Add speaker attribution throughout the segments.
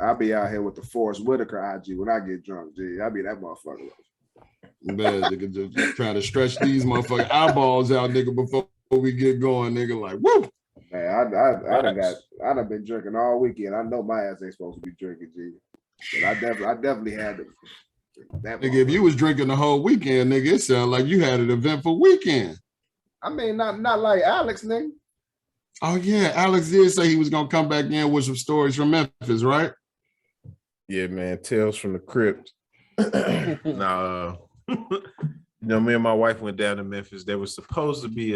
Speaker 1: I be out here with the Forrest Whitaker IG when I get drunk, G. I be that motherfucker.
Speaker 2: Man, nigga, just trying to stretch these motherfucking eyeballs out, nigga, before we get going, nigga. Like, woo!
Speaker 1: Man, I done been drinking all weekend. I know my ass ain't supposed to be drinking, G. But I definitely had to. That
Speaker 2: nigga, if you was drinking the whole weekend, nigga, it sounded like you had an eventful weekend.
Speaker 1: I mean, not like Alex, nigga.
Speaker 2: Oh yeah, Alex did say he was gonna come back in with some stories from Memphis, right?
Speaker 3: Yeah, man. Tales from the Crypt. Nah, me and my wife went down to Memphis. There was supposed to be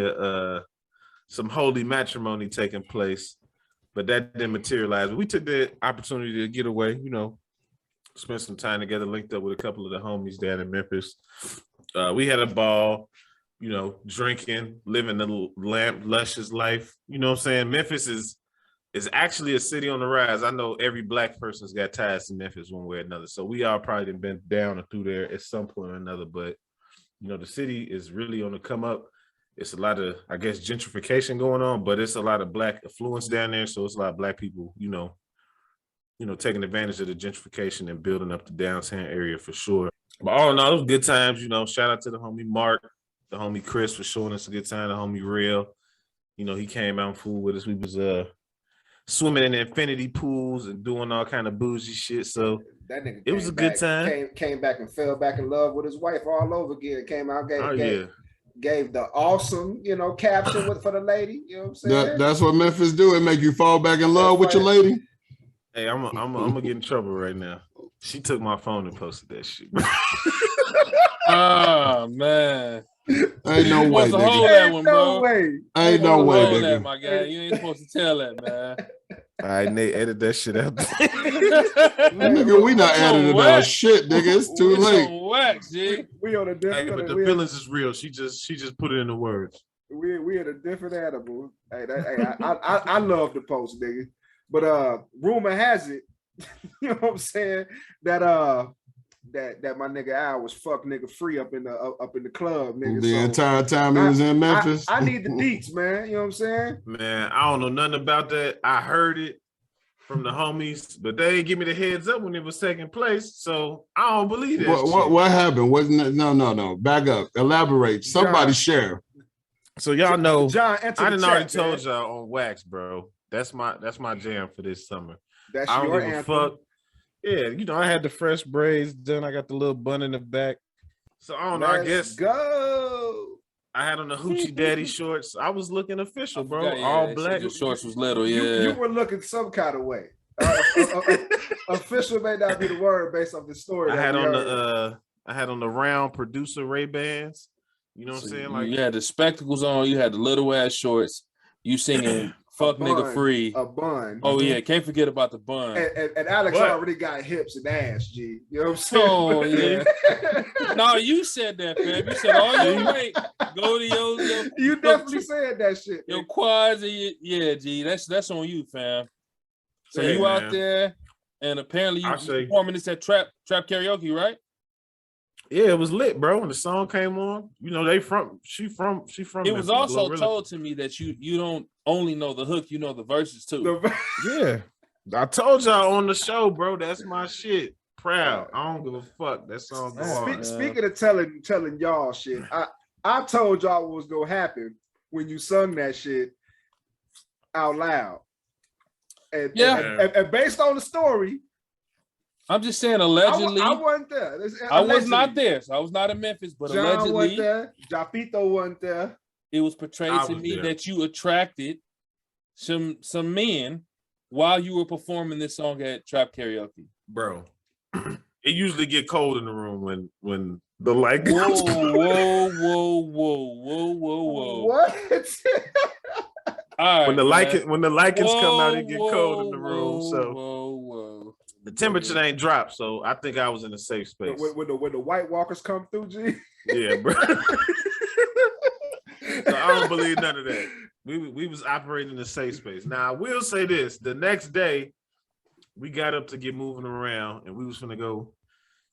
Speaker 3: some holy matrimony taking place, but that didn't materialize. We took the opportunity to get away, spend some time together, linked up with a couple of the homies down in Memphis. We had a ball, drinking, living the luscious life. You know what I'm saying? Memphis is actually a city on the rise. I know every Black person's got ties to Memphis one way or another. So we all probably been down or through there at some point or another. But, the city is really on the come up. It's a lot of, I guess, gentrification going on, but it's a lot of Black affluence down there. So it's a lot of Black people, taking advantage of the gentrification and building up the downtown area for sure. But all in all, it was good times. Shout out to the homie Mark, the homie Chris for showing us a good time, the homie Real. He came out and fooled with us. We was swimming in infinity pools and doing all kind of bougie shit. So
Speaker 1: that nigga
Speaker 3: it was a good time.
Speaker 1: Came back and fell back in love with his wife all over again. Came out, gave the awesome, caption for the lady. You know what I'm saying?
Speaker 2: That's what Memphis do. It make you fall back in love with your lady.
Speaker 3: Hey, I'm gonna get in trouble right now. She took my phone and posted that shit.
Speaker 4: Oh man.
Speaker 2: Ain't no way,
Speaker 4: nigga. Hold that one, bro.
Speaker 2: Ain't no way, nigga.
Speaker 4: That, my guy. You ain't supposed to tell that, man.
Speaker 3: All right, Nate, edit that shit out.
Speaker 2: Nigga, we not editing our shit, nigga. It's too late.
Speaker 4: Wax, G.
Speaker 1: We on a different.
Speaker 3: Hey, but the feelings is real. She just put it in the words.
Speaker 1: We in a different animal. Hey, I love the post, nigga. But rumor has it, you know what I'm saying, that that my nigga Al was fuck nigga free up in the club, nigga.
Speaker 2: The entire time he was in Memphis.
Speaker 1: I need the deets, man. You know what I'm saying?
Speaker 3: Man, I don't know nothing about that. I heard it from the homies, but they didn't give me the heads up when it was taking place, so I don't believe that.
Speaker 2: What happened? Wasn't it? No. Back up. Elaborate. Somebody share.
Speaker 3: So y'all know,
Speaker 1: John,
Speaker 3: I done already told y'all on Wax, bro. That's my jam for this summer.
Speaker 1: That's
Speaker 3: I don't
Speaker 1: your
Speaker 3: give a
Speaker 1: anthem.
Speaker 3: fuck. Yeah, I had the fresh braids done. I got the little bun in the back. So I don't know. I guess
Speaker 1: go.
Speaker 3: I had on the Hoochie Daddy shorts. I was looking official, bro. All black.
Speaker 4: Your shorts was little, yeah.
Speaker 1: You were looking some kind of way. Official may not be the word based on the story.
Speaker 3: I had on the round producer Ray-Bans. You know what I'm saying? Like
Speaker 4: you had the spectacles on, you had the little ass shorts, you singing fuck nigga free.
Speaker 1: A bun.
Speaker 4: Oh yeah, can't forget about the bun.
Speaker 1: And Alex already got hips and ass, G. You know what I'm saying?
Speaker 4: Oh yeah. No, you said that, fam. You said all your weight go to your
Speaker 1: you definitely said that shit.
Speaker 4: Your quads and yeah, G. That's on you, fam. So
Speaker 3: hey,
Speaker 4: you
Speaker 3: man.
Speaker 4: out there and apparently you performing this at trap karaoke, right?
Speaker 3: Yeah, it was lit, bro. When the song came on, she from.
Speaker 4: It was also told to me that you don't only know the hook, you know the verses too.
Speaker 3: Yeah, I told y'all on the show, bro. That's my shit. Proud. I don't give a fuck. That song.
Speaker 1: Speaking of telling y'all shit, I told y'all what was gonna happen when you sung that shit out loud. And based on the story.
Speaker 4: I'm just saying, allegedly.
Speaker 1: I wasn't there.
Speaker 4: I was not there, so I was not in Memphis, but
Speaker 1: John
Speaker 4: allegedly.
Speaker 1: wasn't there. Japito wasn't there.
Speaker 4: It was portrayed to me that you attracted some men while you were performing this song at Trap Karaoke.
Speaker 3: Bro, it usually get cold in the room when the light comes.
Speaker 4: Whoa.
Speaker 1: What?
Speaker 4: All right,
Speaker 3: when the lichens come out, it get cold in the room. So the temperature ain't dropped, so I think I was in a safe space.
Speaker 1: When the White Walkers come through, G.
Speaker 3: Yeah, bro. So I don't believe none of that. We was operating in a safe space. Now I will say this: the next day, we got up to get moving around, and we was gonna go.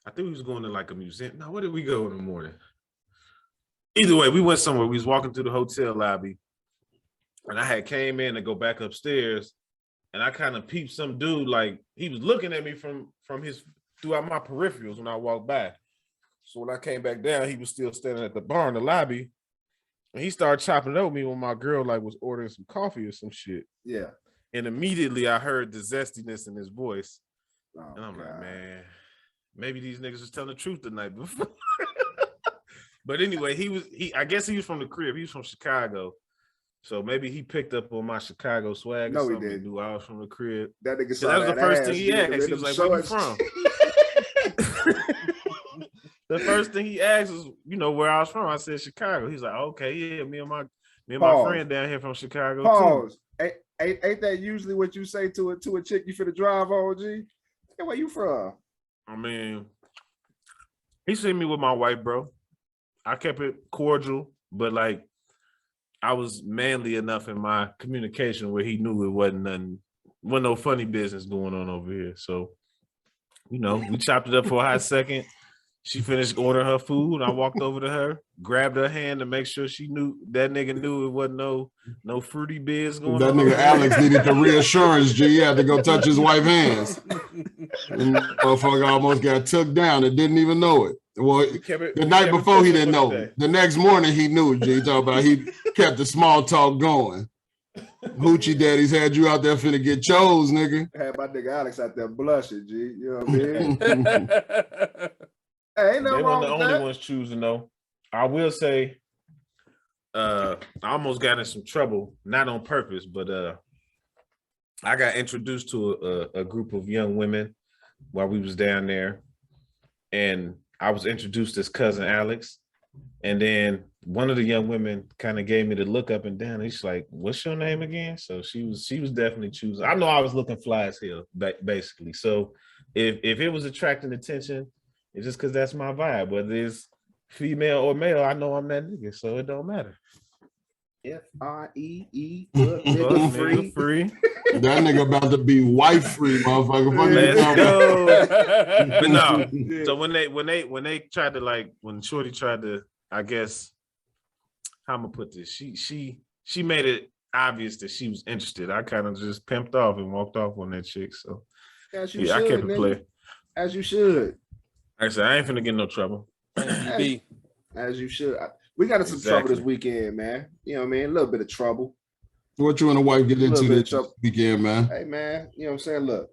Speaker 3: I think we was going to like a museum. Now, where did we go in the morning? Either way, we went somewhere. We was walking through the hotel lobby, and I had came in to go back upstairs, and I kind of peeped some dude, like he was looking at me from his throughout my peripherals when I walked by. So when I came back down, he was still standing at the bar in the lobby. And he started chopping it up with me when my girl like was ordering some coffee or some shit.
Speaker 1: Yeah.
Speaker 3: And immediately I heard the zestiness in his voice.
Speaker 1: Oh,
Speaker 3: And I'm like,
Speaker 1: God.
Speaker 3: man, maybe these niggas was telling the truth the night before. But anyway, I guess he was from the crib. He was from Chicago. So maybe he picked up on my Chicago swag
Speaker 1: No,
Speaker 3: or
Speaker 1: he
Speaker 3: something.
Speaker 1: didn't.
Speaker 3: Knew I was from the crib.
Speaker 1: That nigga
Speaker 3: So
Speaker 1: saw
Speaker 3: that was the first
Speaker 1: ass,
Speaker 3: thing he
Speaker 1: nigga,
Speaker 3: asked. He was like, where you from? The first thing he asked was, where I was from. I said Chicago. He's like, okay, yeah, me and my friend down here from Chicago
Speaker 1: Pause. Too. Ain't that usually what you say to a chick you finna drive on, G? Hey, where you from?
Speaker 3: I mean, he seen me with my wife, bro. I kept it cordial, but like I was manly enough in my communication where he knew it wasn't no funny business going on over here. So, we chopped it up for a hot second. She finished ordering her food. I walked over to her, grabbed her hand to make sure she knew that nigga knew it wasn't no fruity biz going
Speaker 2: That
Speaker 3: on.
Speaker 2: nigga Alex needed the reassurance, G. He had to go touch his wife's hands. And motherfucker almost got took down and didn't even know it. Well, the night before he didn't know. The next morning he knew, G. Talking about he kept the small talk going. Hoochie daddies had you out there finna get chose, nigga.
Speaker 1: Had my nigga Alex out there blushing, G. You know what I mean? Hey, ain't nothing
Speaker 3: They
Speaker 1: wrong
Speaker 3: weren't the
Speaker 1: with
Speaker 3: only
Speaker 1: that.
Speaker 3: ones choosing though. I will say, I almost got in some trouble, not on purpose, but I got introduced to a group of young women while we was down there, and I was introduced as cousin Alex, and then one of the young women kind of gave me the look up and down. He's like, "What's your name again?" So she was definitely choosing. I know I was looking fly as hell, basically. So if it was attracting attention, it's just because that's my vibe. Whether it's female or male, I know I'm that nigga, so it don't matter.
Speaker 1: F-R-E-E,
Speaker 3: Fuck,
Speaker 1: nigga
Speaker 3: nigga free.
Speaker 2: That nigga about to be wife free, motherfucker. Fuck you
Speaker 3: Let's
Speaker 2: talking about?
Speaker 3: go. But no.
Speaker 1: Yeah.
Speaker 3: So when they tried to when Shorty tried to, I guess, how I'm gonna put this? She made it obvious that she was interested. I kind of just pimped off and walked off on that chick. So
Speaker 1: As you
Speaker 3: yeah,
Speaker 1: should,
Speaker 3: I kept it
Speaker 1: nigga.
Speaker 3: play.
Speaker 1: As you should.
Speaker 3: Like I said, I ain't finna get in no trouble.
Speaker 4: B.
Speaker 1: As you should. We got in some trouble this weekend, man. You know what I mean? A little bit of trouble.
Speaker 2: What you and the wife get into
Speaker 1: Little bit
Speaker 2: this
Speaker 1: of trouble.
Speaker 2: weekend, man?
Speaker 1: Hey, man. You know what I'm saying? Look,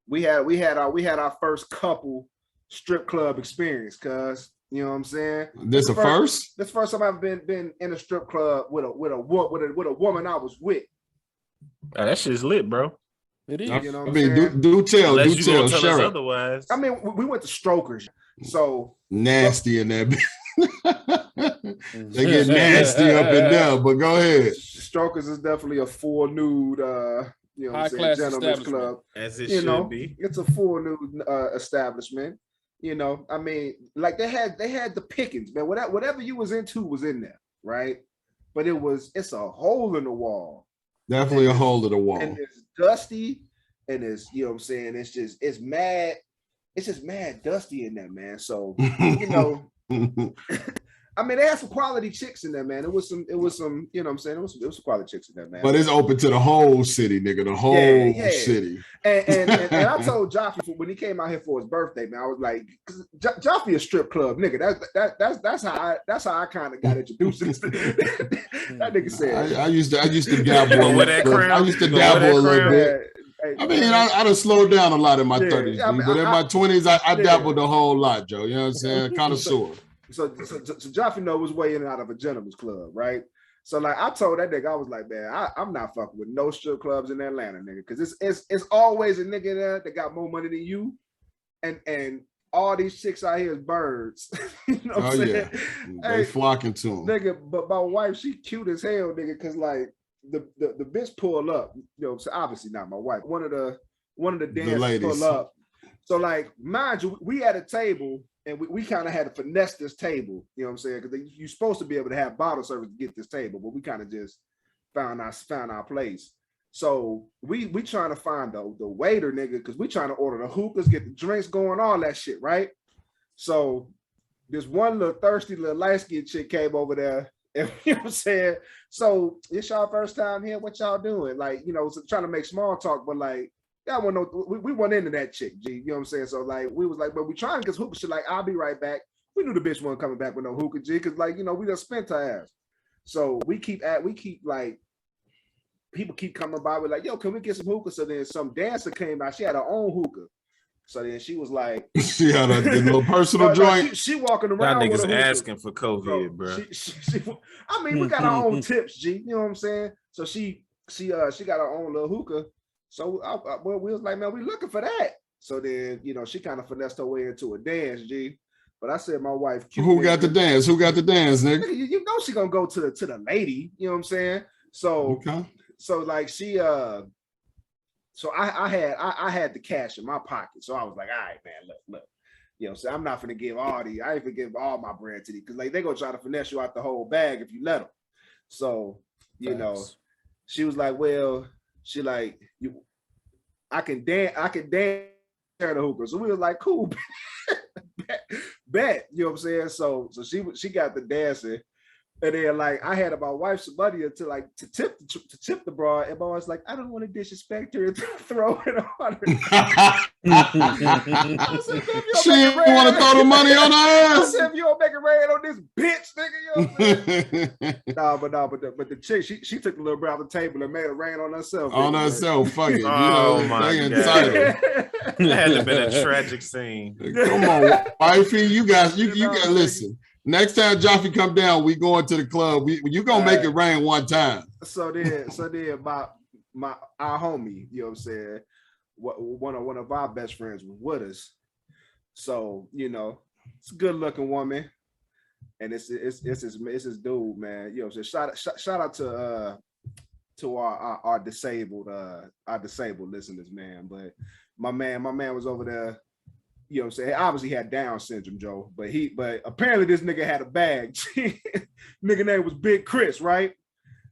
Speaker 1: we had our first couple strip club experience, cuz. You know what I'm saying?
Speaker 2: This a first?
Speaker 1: This first time I've been in a strip club with a woman I was with.
Speaker 3: Oh, that shit's lit, bro.
Speaker 4: It is.
Speaker 1: You know what
Speaker 2: I
Speaker 1: I'm
Speaker 2: mean,
Speaker 1: saying?
Speaker 2: do tell,
Speaker 3: Unless
Speaker 2: do
Speaker 3: you
Speaker 2: tell,
Speaker 3: gonna tell us
Speaker 2: share it.
Speaker 3: otherwise.
Speaker 1: I mean, we went to Strokers, so
Speaker 2: Nasty in that. They get nasty up and down, but go ahead.
Speaker 1: Strokers is definitely a full nude, you know what I'm saying,
Speaker 4: High-class
Speaker 1: gentleman's
Speaker 4: establishment.
Speaker 1: club.
Speaker 3: As it
Speaker 1: You
Speaker 3: should
Speaker 1: know,
Speaker 3: be.
Speaker 1: it's a full nude establishment. You know, I mean, like they had the pickings, man. Whatever you was into was in there, right? But it's a hole in the wall.
Speaker 2: Definitely a hole to the wall.
Speaker 1: And it's dusty, and it's, you know what I'm saying, it's just mad dusty in there, man. So, you know, I mean, they had some quality chicks in there, man. It was some, you know what I'm saying? It was some quality chicks in there, man.
Speaker 2: But it's open to the whole city, nigga. The whole city.
Speaker 1: And I told Joffy when he came out here for his birthday, man, I was like, because Joffy a strip club nigga. That's how I kind of got introduced to this. That nigga said,
Speaker 2: I used to dabble.
Speaker 3: With that crown?
Speaker 2: I used to
Speaker 3: You gonna wear
Speaker 2: dabble a
Speaker 3: that
Speaker 2: little
Speaker 3: crown?
Speaker 2: bit. I mean, I done slowed down a lot in my 30s,
Speaker 1: Yeah, I mean,
Speaker 2: but in my 20s, I
Speaker 1: yeah.
Speaker 2: dabbled a whole lot, Joe. You know what I'm saying? Connoisseur.
Speaker 1: So Joffy was way in and out of a gentleman's club, right? So like I told that nigga, I was like, man, I'm not fucking with no strip clubs in Atlanta, nigga, because it's always a nigga there that got more money than you, and all these chicks out here is birds. You know what I'm saying?
Speaker 2: Yeah, they
Speaker 1: Hey,
Speaker 2: flocking to them.
Speaker 1: nigga, but my wife, she cute as hell, nigga, because like the bitch pull up, you know, so obviously not my wife. One of the dancers
Speaker 2: ladies.
Speaker 1: pull up. So like, mind you, we at a table and we kind of had to finesse this table, you know what I'm saying? Because you're supposed to be able to have bottle service to get this table, but we kind of just found our place. So we trying to find the waiter, nigga, because we trying to order the hookahs, get the drinks going, all that shit, right? So this one little thirsty little light-skinned chick came over there And, you know what I'm saying? So it's y'all first time here. What y'all doing? Like, you know, so trying to make small talk, but like, y'all want to know, we went into that chick, G. You know what I'm saying? So like, we was like, but we trying because hookah shit. Like, I'll be right back. We knew the bitch wasn't coming back with no hookah, G, because like, you know, we just spent her ass. So we keep like, people keep coming by with like, yo, can we get some hookah? So then some dancer came out. She had her own hookah. So then she was like,
Speaker 2: she had a little personal joint.
Speaker 1: She walking around.
Speaker 3: Y'all
Speaker 1: with
Speaker 3: niggas asking for COVID, bro.
Speaker 1: I mean, we got our own tips, G. You know what I'm saying? So she got her own little hookah. So we was like, man, we looking for that. So then, you know, she kind of finessed her way into a dance, G. But I said, my wife,
Speaker 2: who got the dance? Who got the dance, nigga?
Speaker 1: You know she gonna go to the lady. You know what I'm saying? So, so like she so I had the cash in my pocket. So I was like, all right, man, look. You know, so I'm not gonna give I ain't gonna give all my bread to these because like they gonna try to finesse you out the whole bag if you let them. So, you know, she was like, well, she like, I can dance the hookah. So we was like, cool, bet. You know what I'm saying? So she got the dancing. And then like I had my wife some money to tip the broad, and I was like, I don't want to disrespect her and throw it on her.
Speaker 2: She didn't want to throw the money on her ass.
Speaker 1: I said, if you don't make it rain on this bitch, nigga, you know what I'm saying? but the chick, she took the little bit off the table and made it rain on herself.
Speaker 2: On herself, fuck it.
Speaker 3: Oh my God. That had to have been a tragic scene.
Speaker 2: Come on, wifey, you guys listen. Next time Jaffe come down, we going to the club. You gonna make it rain one time.
Speaker 1: So then our homie, you know what I'm saying, one of our best friends was with us. So, you know, it's a good looking woman, and it's this dude, man. You know what I'm saying? Shout out to our disabled listeners, man. But my man was over there. You know what I'm saying? Obviously he had Down syndrome, Joe, but apparently this nigga had a bag. Nigga name was Big Chris, right?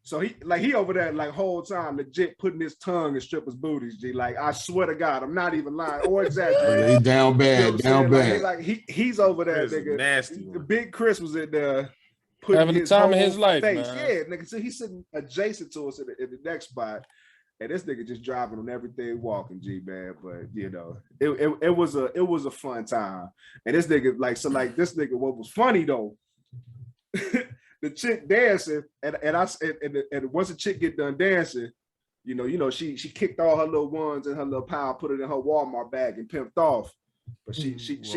Speaker 1: So he over there like whole time legit putting his tongue in strippers' booties, G. Like I swear to God, I'm not even lying or exaggerating.
Speaker 2: He down bad, you know down bad.
Speaker 1: Like he's over there, nigga.
Speaker 3: Nasty.
Speaker 1: Big Chris was in there
Speaker 4: having the time of his life, man.
Speaker 1: Yeah, nigga. So he's sitting adjacent to us in the next spot. And this nigga just driving on everything walking, G, man. But you know, it was a fun time. And this nigga, this nigga, what was funny though, the chick dancing, and once the chick get done dancing, you know, she kicked all her little ones and her little pile, put it in her Walmart bag and pimped off. But she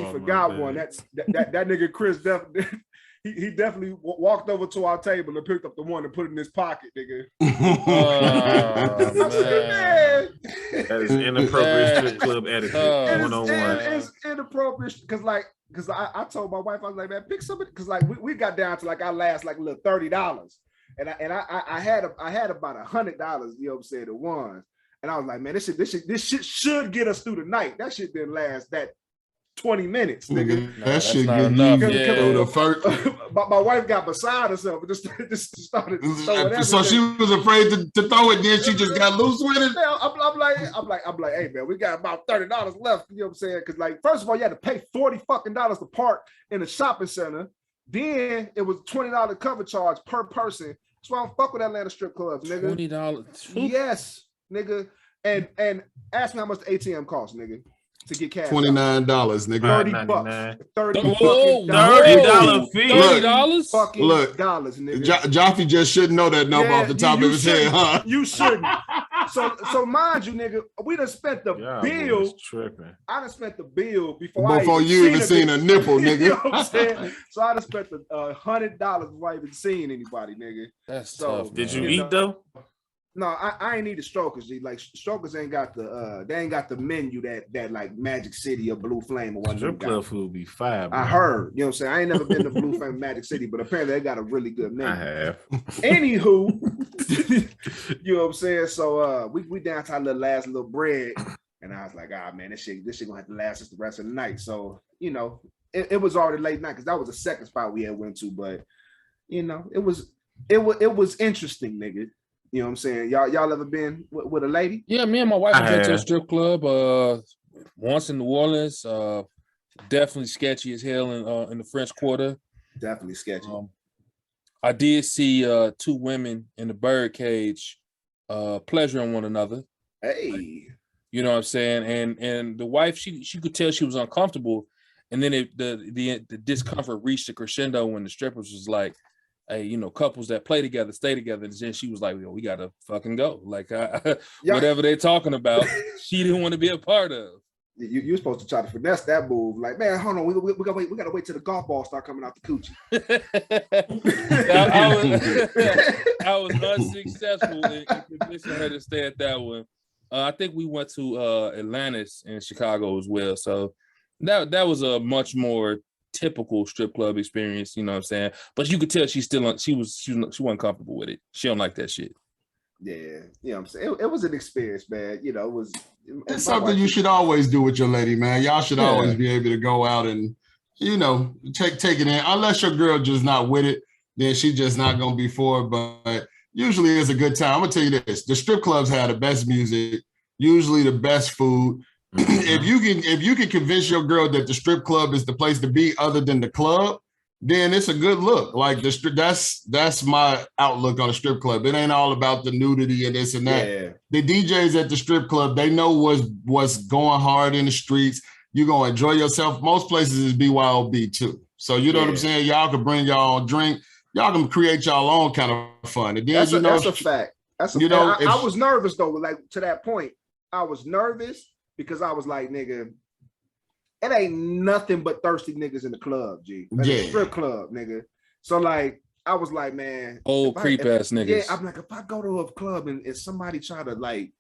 Speaker 1: forgot bag. One. That nigga Chris definitely. He definitely walked over to our table and picked up the one and put it in his pocket, nigga.
Speaker 3: Man. That is inappropriate strip club etiquette. 101.
Speaker 1: It's inappropriate because I told my wife, I was like, man, pick somebody, because like we got down to like our last like a little $30, and I had about $100, you know what I'm saying, the ones, and I was like, man, this shit should get us through the night. That shit didn't last that 20 minutes, nigga.
Speaker 2: No, that shit get enough.
Speaker 1: My wife got beside herself and just started throwing
Speaker 2: so she was afraid to throw it, then she just got loose with it.
Speaker 1: I'm like, hey man, we got about $30 left. You know what I'm saying? Because like, first of all, you had to pay $40 fucking to park in a shopping center. Then it was $20 cover charge per person. That's why I don't fuck with Atlanta strip clubs, nigga.
Speaker 4: $20.
Speaker 1: Yes, nigga. And ask me how much the ATM costs, nigga. To get cash,
Speaker 2: $29, nigga.
Speaker 1: $30.
Speaker 3: $30 fee.
Speaker 4: $30
Speaker 1: fucking
Speaker 2: look,
Speaker 1: dollars, nigga.
Speaker 2: Jaffe just shouldn't know that number off the top of his head, huh?
Speaker 1: You shouldn't. So mind you, nigga, we done spent the bill. I done spent the bill before
Speaker 2: you even seen a nipple, nigga.
Speaker 1: You know what I'm saying? So I done spent the $100 before I even seen anybody, nigga.
Speaker 4: That's
Speaker 1: so
Speaker 4: tough.
Speaker 3: Did you eat though?
Speaker 1: No, I ain't need the strokers. G. Like strokers ain't got the they ain't got the menu that like Magic City or Blue Flame or whatever.
Speaker 3: Your club food be fire.
Speaker 1: I heard, you know what I'm saying? I ain't never been to Blue Flame Magic City, but apparently they got a really good menu.
Speaker 3: I have.
Speaker 1: Anywho, you know what I'm saying? So we down to our last little bread, and I was like, man, this shit gonna have to last us the rest of the night. So you know, it was already late night because that was the second spot we had went to, but you know, it was interesting, nigga. You know what I'm saying? Y'all ever been with a lady?
Speaker 4: Yeah, me and my wife went to a strip club once in New Orleans. Definitely sketchy as hell in the French Quarter.
Speaker 1: Definitely sketchy.
Speaker 4: I did see two women in the birdcage pleasuring one another.
Speaker 1: Hey.
Speaker 4: You know what I'm saying? And the wife, she could tell she was uncomfortable. And then the discomfort reached a crescendo when the strippers was like, hey, you know, couples that play together, stay together. And then she was like, yo, we got to fucking go. Like, whatever they're talking about, she didn't want to be a part of.
Speaker 1: You're supposed to try to finesse that move. Like, man, hold on, we gotta wait till the golf ball start coming out the coochie.
Speaker 4: I was unsuccessful in convincing her to stay at that one. I think we went to Atlantis in Chicago as well. So that was a much more typical strip club experience, you know what I'm saying? But you could tell she wasn't comfortable with it. She don't like that shit.
Speaker 1: Yeah, you know what I'm saying? It was an experience, man. You know,
Speaker 2: it's something you should always do with your lady, man. Y'all should always be able to go out and, you know, take it in. Unless your girl just not with it, then she just not gonna be for it. But usually it's a good time. I'm gonna tell you this: the strip clubs have the best music, usually the best food. If you can convince your girl that the strip club is the place to be other than the club, then it's a good look. Like that's my outlook on a strip club. It ain't all about the nudity and this and that.
Speaker 1: Yeah.
Speaker 2: The DJs at the strip club, they know what's going hard in the streets. You're gonna enjoy yourself. Most places is BYOB too. So you know what I'm saying? Y'all can bring y'all own drink. Y'all can create y'all own kind of fun. And then, that's a
Speaker 1: fact. That's a fact. I was nervous though. Like to that point, I was nervous because I was like, nigga, it ain't nothing but thirsty niggas in the club, G. Like a strip club, nigga. So like, I was like, man,
Speaker 4: old creep ass niggas.
Speaker 1: Yeah, I'm like, if I go to a club and somebody try to like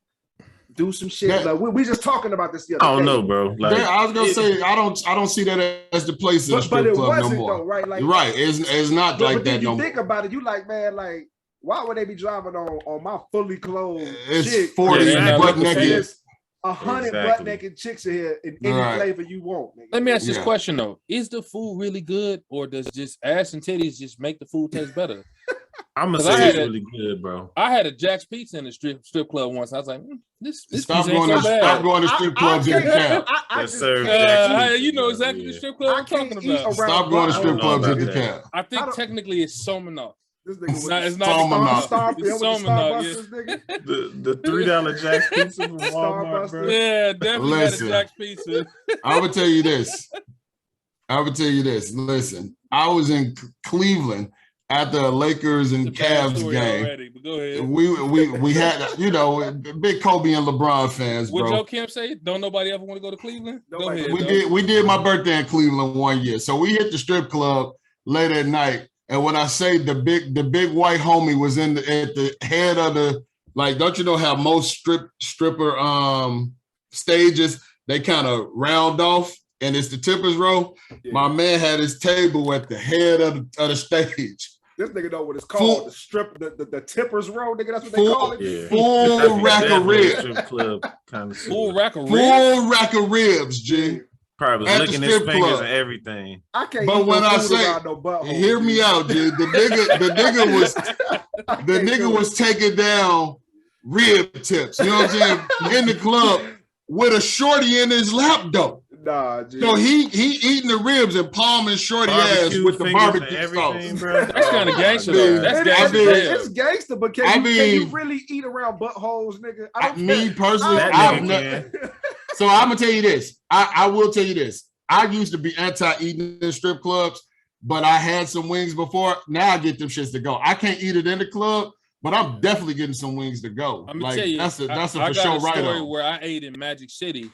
Speaker 1: do some shit, like we just talking about this the other day.
Speaker 3: I don't know, bro. Like,
Speaker 2: I was gonna say, I don't see that as the place in the strip club no more.
Speaker 1: Though, right? Like,
Speaker 2: right, it's not like that no more.
Speaker 1: You think about it, you like, man, like, why would they be driving on my fully clothed?
Speaker 2: It's
Speaker 1: chick?
Speaker 2: 40 butt naked.
Speaker 1: 100 butt naked chicks in here in any flavor you want. Nigga.
Speaker 4: Let me ask this question though: is the food really good, or does just ass and titties just make the food taste better?
Speaker 3: I'm gonna say it's really good, bro.
Speaker 4: I had a Jack's Pizza in the strip club once. I was like, this
Speaker 2: stop going to strip clubs in the
Speaker 3: cab.
Speaker 4: You know exactly the strip club I'm talking about.
Speaker 2: Stop going to strip clubs in the cab.
Speaker 4: I think technically it's Somanoff.
Speaker 1: This nigga
Speaker 4: it's not
Speaker 1: Starbucks,
Speaker 3: the $3 Jack's Pizza from Walmart, bro.
Speaker 4: Yeah, definitely had a Jack's Pizza.
Speaker 2: I would tell you this. Listen, I was in Cleveland at the Lakers and Cavs game.
Speaker 4: Already, but go ahead.
Speaker 2: We had, you know, big Kobe and LeBron fans, bro.
Speaker 4: What Joe Kim say? Don't nobody ever want to go to Cleveland? Go ahead.
Speaker 2: We did my birthday in Cleveland one year. So we hit the strip club late at night. And when I say the big white homie was at the head of the, like, don't you know how most stripper stages, they kind of round off and it's the tippers row? Yeah. My man had his table at the head of the stage.
Speaker 1: This nigga know what it's called, the tippers row, nigga. That's what they call it.
Speaker 2: Yeah. Full rack of ribs.
Speaker 4: Full rack of ribs.
Speaker 2: Full rack of ribs, G.
Speaker 3: Probably licking his fingers and everything.
Speaker 1: I can't.
Speaker 2: But when I say, hear me out, dude. The nigga was taking down rib tips. You know what I'm saying? In the club with a shorty in his lap, though.
Speaker 1: Nah, G.
Speaker 2: So he eating the ribs and palming shorty ass with the barbecue sauce.
Speaker 4: That's kind of gangster. That's gangster.
Speaker 1: It's gangster, but can you really eat around buttholes, nigga?
Speaker 2: Me personally, so I'm gonna tell you this. I will tell you this. I used to be anti-eating in strip clubs, but I had some wings before. Now I get them shits to go. I can't eat it in the club, but I'm definitely getting some wings to go.
Speaker 4: I'm gonna tell you,
Speaker 2: that's a
Speaker 4: for
Speaker 2: sure right
Speaker 4: story where I ate in Magic City,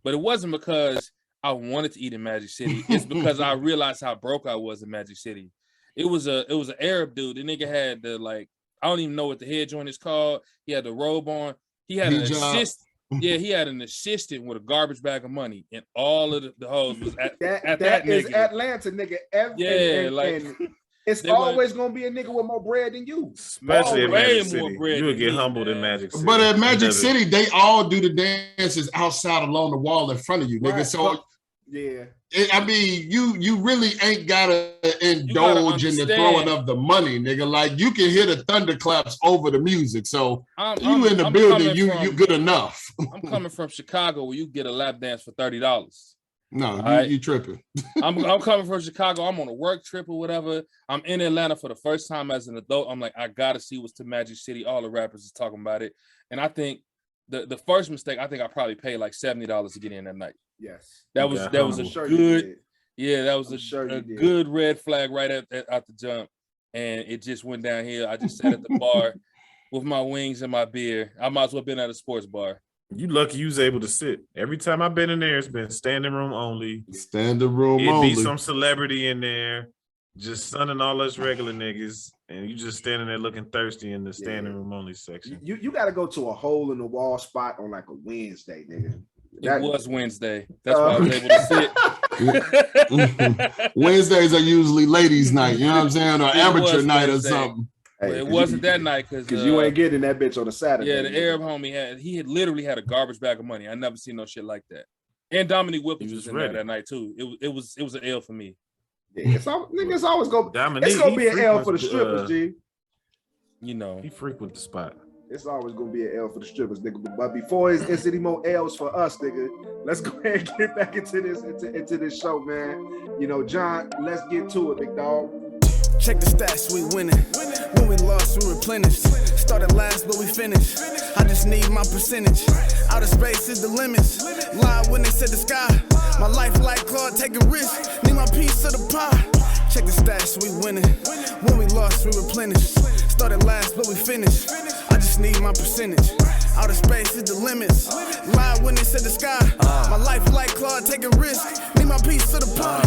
Speaker 4: but it wasn't because I wanted to eat in Magic City. It's because I realized how broke I was in Magic City. It was an Arab dude. The nigga had the, like, I don't even know what the head joint is called. He had the robe on. He had an assistant. Yeah, he had an assistant with a garbage bag of money, and all of the hoes was at that nigga.
Speaker 1: Is Atlanta, nigga. It's always gonna be a nigga with more bread than you.
Speaker 3: Especially in Magic City. You would get humbled in Magic City.
Speaker 2: But at Magic City, they all do the dances outside along the wall in front of you, nigga. Right. So
Speaker 1: yeah,
Speaker 2: I mean, you really ain't gotta indulge in the throwing of the money, nigga. Like, you can hear the thunderclaps over the music. So you in the building, you good enough.
Speaker 4: I'm coming from Chicago where you get a lap dance for $30.
Speaker 2: No, you tripping.
Speaker 4: I'm coming from Chicago. I'm on a work trip or whatever. I'm in Atlanta for the first time as an adult. I'm like, I gotta see what's to Magic City. All the rappers is talking about it. And I think the first mistake, I think I probably paid like $70 to get in that night.
Speaker 1: Yes.
Speaker 4: That was a good, that was a good red flag right at the jump. And it just went downhill. I just sat at the bar with my wings and my beer. I might as well have been at a sports bar.
Speaker 3: You lucky you was able to sit. Every time I've been in there, it's been standing room only.
Speaker 2: Standing room only.
Speaker 3: It'd be some celebrity in there, just sunning all us regular niggas, and you just standing there looking thirsty in the standing room only section.
Speaker 1: You got to go to a hole in the wall spot on like a Wednesday, nigga.
Speaker 4: It was Wednesday. That's why I was able
Speaker 2: to sit. Wednesdays are usually ladies' night, you know what I'm saying, or amateur night or something.
Speaker 4: Hey, it wasn't that night because
Speaker 1: you ain't getting that bitch on a Saturday.
Speaker 4: Yeah, the Arab homie had literally had a garbage bag of money. I never seen no shit like that. And Dominique Wilkins was in there that night too. It was an L for me.
Speaker 1: Yeah, it's always gonna be an L for the strippers, G.
Speaker 4: You know,
Speaker 3: he frequent the spot.
Speaker 1: It's always gonna be an L for the strippers, nigga. But before it's any more L's for us, nigga, let's go ahead and get back into this show, man. You know, John, let's get to it, big dog.
Speaker 5: Check the stats, we winning. When we lost, we replenished. Started last, but we finished. I just need my percentage. Outer space is the limits. Lied when they said the sky. My life like Claude, taking risks. Need my piece of the pie. Check the stats, we winning. When we lost, we replenished. Started last, but we finished. I just need my percentage. Outer space is the limits. Lied when they said the sky. My life like Claude, taking risks. Need my piece of the pie.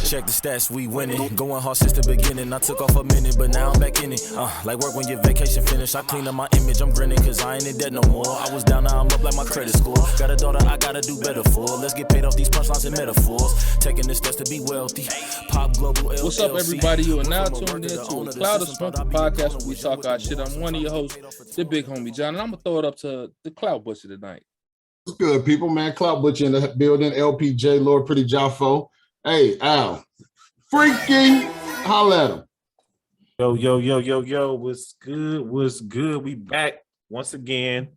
Speaker 6: Check the stats, we winning. Going hard since the beginning. I took off a minute, but now I'm back in it. Like work when your vacation finished. I cleaned up my image, I'm grinning, cause I ain't in debt no more. I was down, now I'm up like my credit score. Got a daughter, I gotta do better for. Let's get paid off these punchlines and metaphors. Taking the steps to be wealthy. Pop Global LLC.
Speaker 4: What's up, everybody? You are now tuned in to Cloud of Smoke, the podcast where we talk our shit. I'm one of your hosts, the big homie John, and I'm gonna throw it up to the Cloud Butcher tonight.
Speaker 2: What's good, people, man? Cloud Butcher in the building. LPJ, Lord Pretty Jaffo. Hey, Al. Freaking holla at him.
Speaker 3: Yo, what's good? We back once again.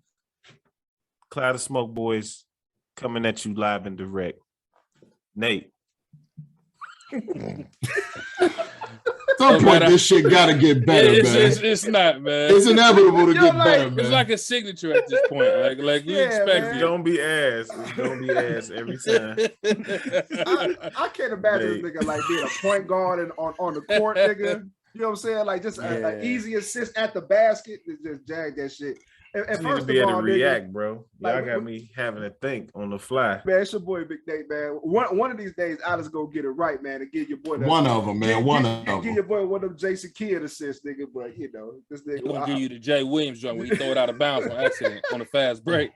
Speaker 3: Cloud of Smoke boys coming at you live and direct. Nate.
Speaker 2: Some point this shit gotta get better, man.
Speaker 4: It's not, man.
Speaker 2: It's inevitable to get better, man.
Speaker 4: It's like a signature at this point. Like we expect it.
Speaker 3: It's gonna be ass. It's gonna be ass every time.
Speaker 1: I can't imagine this nigga like being a point guard on the court, nigga. You know what I'm saying? Like just an easy assist at the basket. Just jag that shit.
Speaker 3: And first be able to react, bro. Y'all got me having to think on the fly.
Speaker 1: Man, it's your boy Big Nate, man. One of these days, I'll just go get it right, man, and give your boy
Speaker 2: one of them, man.
Speaker 1: Give your boy one of them Jason Kidd assists, nigga. But you know, this nigga
Speaker 4: gonna give you the Jay Williams joint when you throw it out of bounds on accident on a fast break.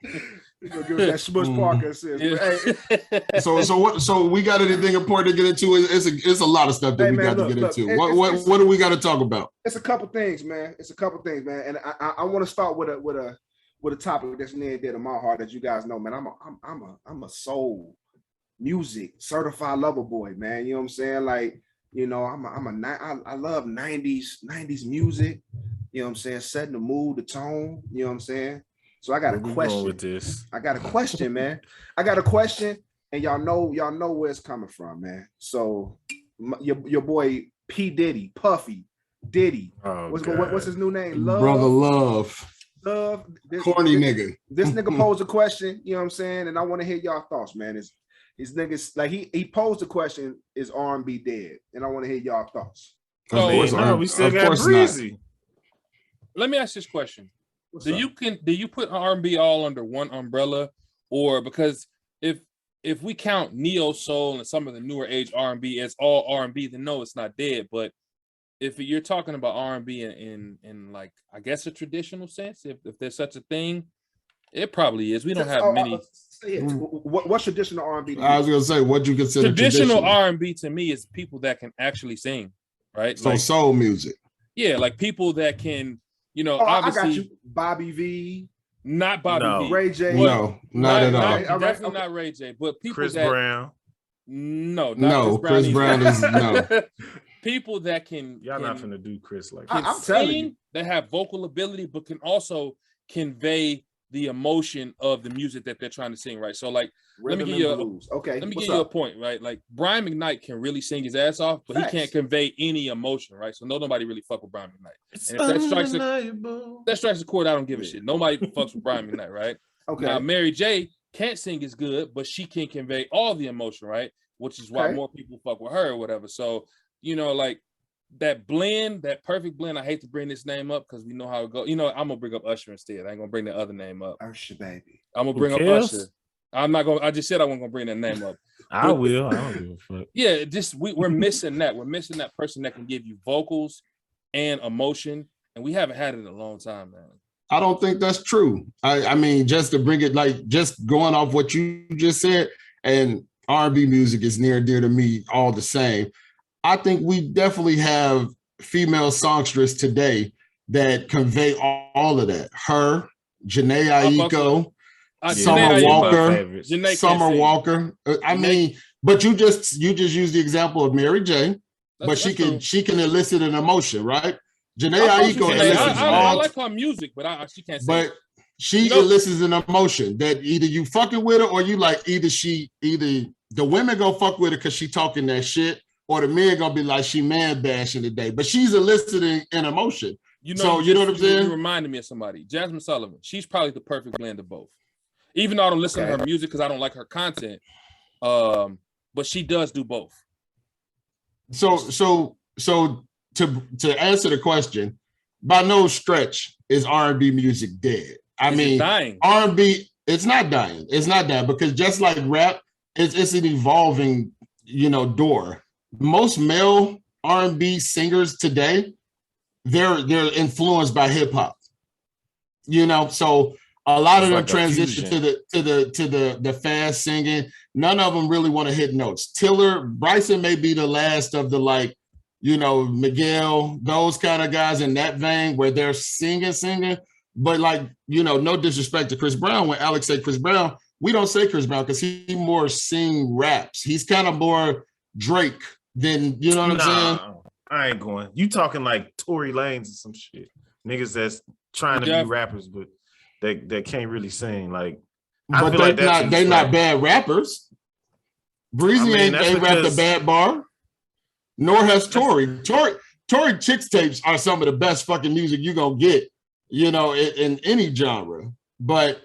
Speaker 1: He's gonna give us that Smush Parker assist.
Speaker 4: Yeah.
Speaker 2: So we got anything important to get into? It's a lot of stuff that we got to get into. What do we got to talk about?
Speaker 1: It's a couple things, man. And I want to start with a topic that's near and dear to my heart, as you guys know, man. I'm a soul music certified lover boy, man. You know what I'm saying? Like, you know, I love 90s music. You know what I'm saying? Setting the mood, the tone. You know what I'm saying? So I got a question.
Speaker 3: With this?
Speaker 1: I got a question, man. I got a question, and y'all know where it's coming from, man. So your boy P Diddy, Puffy Diddy. What's his new name?
Speaker 2: Brother Love. Corny nigga.
Speaker 1: This nigga posed a question, you know what I'm saying? And I want to hear y'all thoughts, man. His niggas, like he posed a question, is R&B dead? And I want to hear y'all thoughts.
Speaker 3: We still got Breezy.
Speaker 4: Let me ask this question. Do you put R&B all under one umbrella? Or because if we count neo soul and some of the newer age R&B as all R&B, then no, it's not dead. But if you're talking about R&B in like, I guess, a traditional sense, if there's such a thing, it probably is. We don't have many.
Speaker 1: What's traditional R&B?
Speaker 2: I was gonna say, what you consider
Speaker 4: traditional R&B to me is people that can actually sing, right?
Speaker 2: So like, soul music.
Speaker 4: Yeah, like people that can, you know, obviously.
Speaker 1: I got you. Bobby V.
Speaker 4: Not Bobby V.
Speaker 1: Ray J.
Speaker 2: No, not at all.
Speaker 4: Definitely not Ray J. But people
Speaker 3: Chris Brown.
Speaker 4: No,
Speaker 2: Chris Brown is no.
Speaker 4: People that can
Speaker 3: y'all not gonna do Chris like
Speaker 1: I'm telling you,
Speaker 4: that have vocal ability, but can also convey the emotion of the music that they're trying to sing, right? So like, let me give you a point, right? Like Brian McKnight can really sing his ass off, but he can't convey any emotion, right? So nobody really fuck with Brian McKnight. And if that strikes a chord, I don't give a shit. Nobody fucks with Brian McKnight, right? Okay. Now Mary J can't sing as good, but she can convey all the emotion, right? Which is why more people fuck with her or whatever. So, you know, like that blend, that perfect blend. I hate to bring this name up because we know how it goes. You know, I'm gonna bring up Usher instead. I ain't gonna bring the other name up.
Speaker 1: Usher, baby.
Speaker 4: I'm gonna bring up Usher. I'm not gonna. I just said I wasn't gonna bring that name up.
Speaker 3: I will. I don't give a fuck.
Speaker 4: Yeah, just we're missing that. We're missing that person that can give you vocals and emotion, and we haven't had it in a long time, man.
Speaker 2: I don't think that's true. I mean, just to bring it, like, just going off what you just said, and R&B music is near and dear to me all the same. I think we definitely have female songsters today that convey all of that. Her, Jhené Aiko, Summer Walker. I mean, but you just used the example of Mary J. But she can elicit an emotion, right? Jhené Aiko elicits
Speaker 4: I like her music, but she can't sing.
Speaker 2: But she elicits an emotion that either you fucking with her or you like. Either the women go fuck with her because she talking that shit, or the men gonna be like she man bashing today. But she's eliciting an emotion. You know what I'm saying?
Speaker 4: You reminded me of somebody, Jasmine Sullivan. She's probably the perfect blend of both. Even though I don't listen to her music because I don't like her content, but she does do both.
Speaker 2: So to answer the question, by no stretch is R&B music dead. I mean, R&B, it's not dying. It's not dying because just like rap, it's an evolving, door. Most male R&B singers today, they're influenced by hip hop. So a lot of them transition to the fast singing. None of them really want to hit notes. Bryson may be the last of the Miguel, those kind of guys in that vein where they're singing. But no disrespect to Chris Brown. When Alex say Chris Brown, we don't say Chris Brown because he more sing raps. He's kind of more Drake than, you know what I'm saying?
Speaker 3: I ain't going. You talking like Tory Lanez and some shit. Niggas that's trying to be rappers, but they can't really sing. Like,
Speaker 2: but they're not bad rappers. Breezy ain't rapped a bad bar. Nor has Tory. Tory Chicks tapes are some of the best fucking music you're gonna get, in any genre. But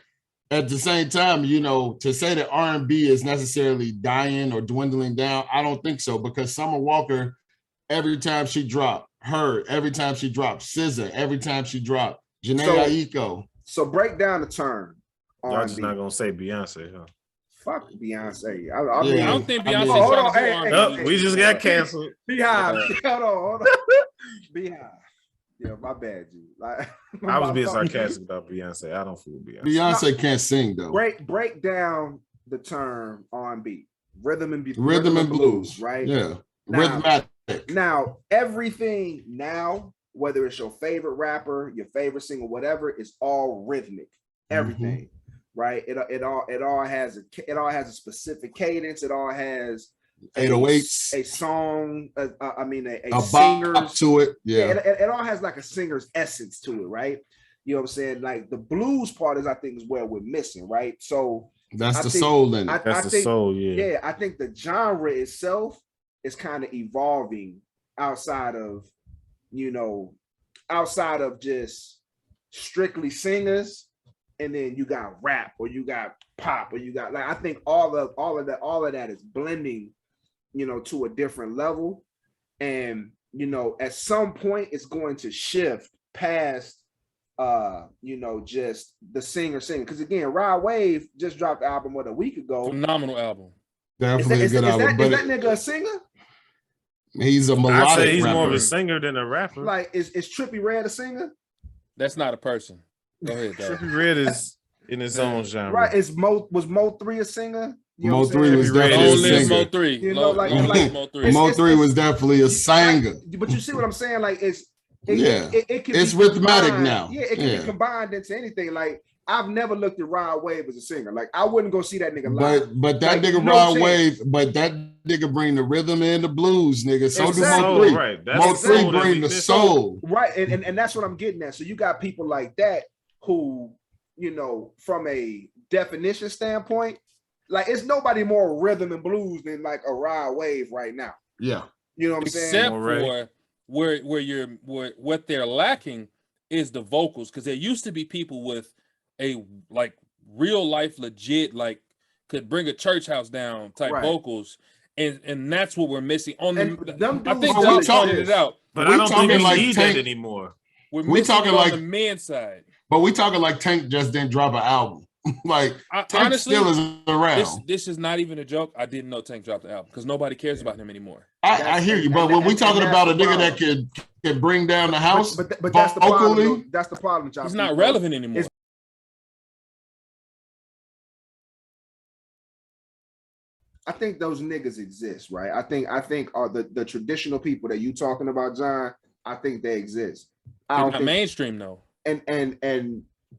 Speaker 2: at the same time, to say that R&B is necessarily dying or dwindling down, I don't think so, because Summer Walker, every time she dropped, her, every time she dropped, SZA, every time she dropped, Jhené Aiko.
Speaker 1: So break down the term.
Speaker 3: Y'all just not gonna say Beyonce, huh?
Speaker 1: Fuck Beyonce.
Speaker 4: I don't think Beyonce.
Speaker 3: We just got canceled.
Speaker 1: Beehive. Hold on. Beehive. Yeah, my bad, G.
Speaker 3: I was being sarcastic about Beyonce. I don't fool Beyonce.
Speaker 2: Beyonce can't sing though.
Speaker 1: Break down the term R&B, rhythm and blues, right?
Speaker 2: Yeah, rhythmatic.
Speaker 1: Now everything now, whether it's your favorite rapper, your favorite singer, whatever, is all rhythmic. Everything. Mm-hmm. Right, it all has a specific cadence. It all has
Speaker 2: 808s,
Speaker 1: a song. A
Speaker 2: singer's
Speaker 1: to it. Yeah, it all has like a singer's essence to it, right? You know what I'm saying? Like the blues part is, I think, is where we're missing, right? So
Speaker 2: that's the soul in it.
Speaker 3: That's the soul, yeah.
Speaker 1: Yeah, I think the genre itself is kind of evolving outside of just strictly singers. And then you got rap, or you got pop, or you got I think all of that is blending, to a different level. And at some point it's going to shift past just the singer singing. Because again, Rod Wave just dropped the album a week ago.
Speaker 4: Phenomenal album.
Speaker 2: Definitely a good album.
Speaker 1: Is that nigga a singer?
Speaker 2: He's a melodic
Speaker 3: I'd say he's
Speaker 2: rapper.
Speaker 3: more of a singer than a rapper.
Speaker 1: Like, is Trippie Redd a singer?
Speaker 4: That's not a person. Go ahead,
Speaker 3: Trippie Redd is in his own genre.
Speaker 1: Right. Was Mo 3 a singer?
Speaker 2: Mo 3 was definitely a singer.
Speaker 4: Mo 3.
Speaker 2: Mo 3 was definitely a singer.
Speaker 1: But you see what I'm saying? Like, it can
Speaker 2: it's rhythmatic now.
Speaker 1: Yeah, it can be combined into anything. Like, I've never looked at Rod Wave as a singer. Like, I wouldn't go see that nigga live.
Speaker 2: But that nigga Rod Wave, but that nigga bring the rhythm and the blues, nigga. So do Mo 3.
Speaker 3: Right.
Speaker 2: Mo 3 bring the soul.
Speaker 1: Right, and that's what I'm getting at. So you got people like that who, you know, from a definition standpoint, like it's nobody more rhythm and blues than like a Rod Wave right now.
Speaker 2: Yeah.
Speaker 1: You know what I'm saying?
Speaker 4: Except for what they're lacking is the vocals, because there used to be people with a like real life legit like could bring a church house down type vocals, and that's what we're missing on the. I think Josh pointed it out,
Speaker 3: but I don't think we need that anymore.
Speaker 4: We're talking like on the men's side,
Speaker 2: but we talking like Tank just didn't drop an album. Like Tank honestly, still is around.
Speaker 4: This is not even a joke. I didn't know Tank dropped the album because nobody cares about him anymore.
Speaker 2: I hear you, but when we talking about a nigga that can bring down the house,
Speaker 1: but that's the problem. That's the problem, John.
Speaker 4: He's not relevant anymore.
Speaker 1: I think those niggas exist, right? I think are the traditional people that you talking about, John. I think they exist.
Speaker 4: They're not mainstream though,
Speaker 1: and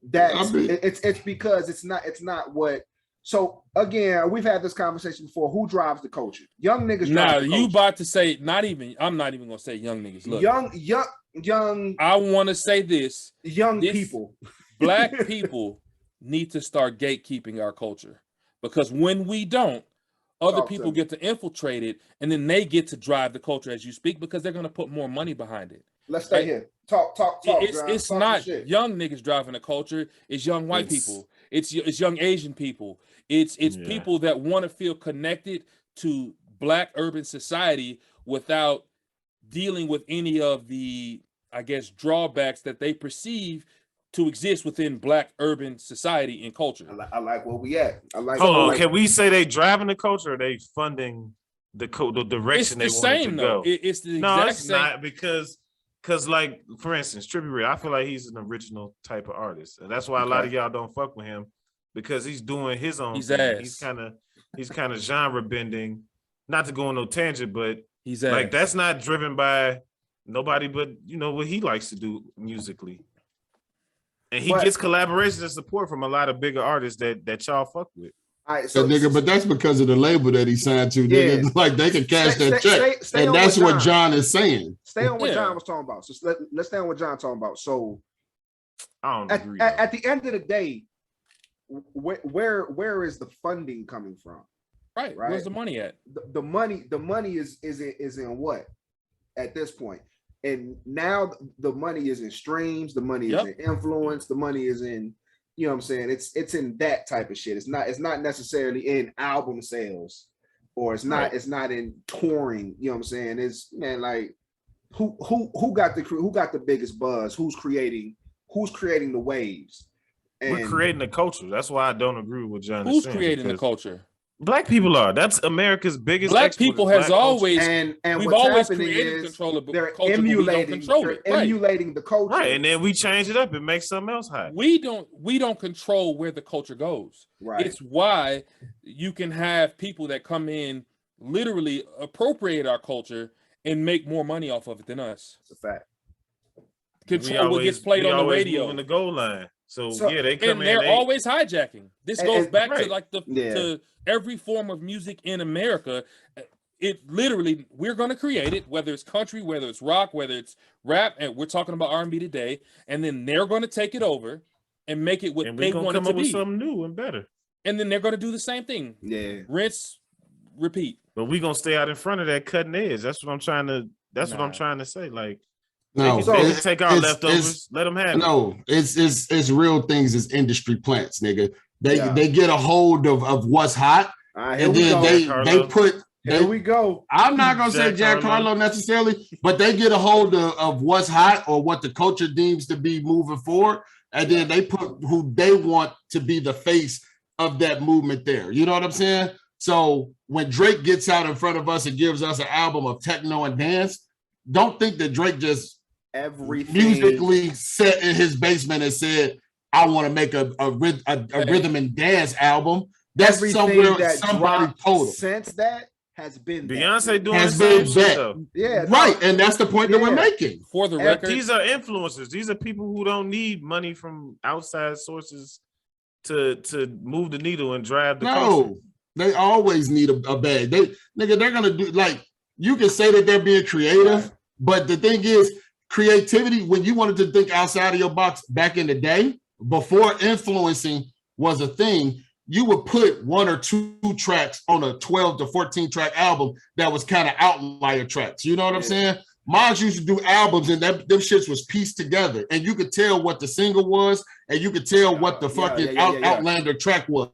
Speaker 1: that's it's because it's not what. So again, we've had this conversation before. Who drives the culture? Young niggas.
Speaker 4: Nah, you about to say not even. I'm not even gonna say young niggas. Look,
Speaker 1: young.
Speaker 4: I want to say this.
Speaker 1: Young people.
Speaker 4: Black people need to start gatekeeping our culture, because when we don't, other people get to infiltrate it, and then they get to drive the culture as you speak, because they're gonna put more money behind it.
Speaker 1: Let's stay here. Talk.
Speaker 4: It's not young niggas driving the culture. It's young white people. It's young Asian people. It's people that want to feel connected to Black urban society without dealing with any of the, I guess, drawbacks that they perceive to exist within Black urban society and culture.
Speaker 1: I like where we at. Hold
Speaker 3: on, can we say they driving the culture, or they funding the direction they want to go?
Speaker 4: It's the exact same.
Speaker 3: Not because like, for instance, Trippie Redd, I feel like he's an original type of artist, and that's why a lot of y'all don't fuck with him, because he's doing his own thing. He's kind of genre bending. Not to go on no tangent, but
Speaker 4: he's
Speaker 3: like that's not driven by nobody but what he likes to do musically. And he gets collaborations and support from a lot of bigger artists that y'all fuck with.
Speaker 1: All right, so
Speaker 2: nigga, but that's because of the label that he signed to. Nigga. Yeah. Like they can cash that check, and that's what John is saying.
Speaker 1: Stay on what John was talking about. So let's stay on what John talking about. So
Speaker 3: I don't agree.
Speaker 1: At the end of the day, where is the funding coming from?
Speaker 4: Right. Where's the money at?
Speaker 1: The money is in what at this point? And now the money is in streams. The money is in influence. The money is in. You know what I'm saying? It's in that type of shit. It's not necessarily in album sales, or it's not in touring. You know what I'm saying? It's like who got the biggest buzz? Who's creating the waves?
Speaker 3: And we're creating the culture. That's why I don't agree with John.
Speaker 4: Who's creating the culture?
Speaker 3: Black people are. That's America's biggest.
Speaker 4: Black people has always
Speaker 1: and
Speaker 4: we've always created control of
Speaker 1: they're culture, emulating the culture.
Speaker 3: Right, and then we change it up and make something else hot.
Speaker 4: We don't control where the culture goes.
Speaker 1: Right.
Speaker 4: It's why you can have people that come in, literally appropriate our culture and make more money off of it than us.
Speaker 1: It's a fact.
Speaker 4: Control what gets played on the radio.
Speaker 3: In the goal line. So they come
Speaker 4: and they're always hijacking. This goes back to like to every form of music in America. It literally, we're going to create it, whether it's country, whether it's rock, whether it's rap, and we're talking about R&B today, and then they're going to take it over and make it what they want it to be.
Speaker 3: Come up with something new and better.
Speaker 4: And then they're going to do the same thing.
Speaker 1: Yeah.
Speaker 4: Rinse, repeat.
Speaker 3: But we're going to stay out in front of that cutting edge. That's what I'm trying to say. Like,
Speaker 2: no,
Speaker 3: they can take our leftovers. Let them have it.
Speaker 2: No, it's real things. It's industry plants, nigga. They get a hold of what's hot, and then they put.
Speaker 1: Here we go.
Speaker 2: I'm not gonna say Jack Harlow necessarily, but they get a hold of what's hot or what the culture deems to be moving forward, and then they put who they want to be the face of that movement there. You know what I'm saying? So when Drake gets out in front of us and gives us an album of techno and dance, don't think that Drake just musically sat in his basement and said, I want to make a rhythm and dance album. That's somewhere that somebody told him.
Speaker 1: Since that has been
Speaker 3: Beyonce doing the same shit though.
Speaker 1: Yeah,
Speaker 2: right. And that's the point that we're making.
Speaker 4: For the record,
Speaker 3: these are influencers. These are people who don't need money from outside sources to move the needle and drive the culture.
Speaker 2: They always need a bag. They're gonna do, like, you can say that they're being creative, but the thing is, creativity, when you wanted to think outside of your box back in the day, before influencing was a thing, you would put 1 or 2 tracks on a 12 to 14 track album that was kind of outlier tracks. You know what I'm saying? Maj used to do albums and them shits was pieced together, and you could tell what the single was, and you could tell what the fucking outlander track was.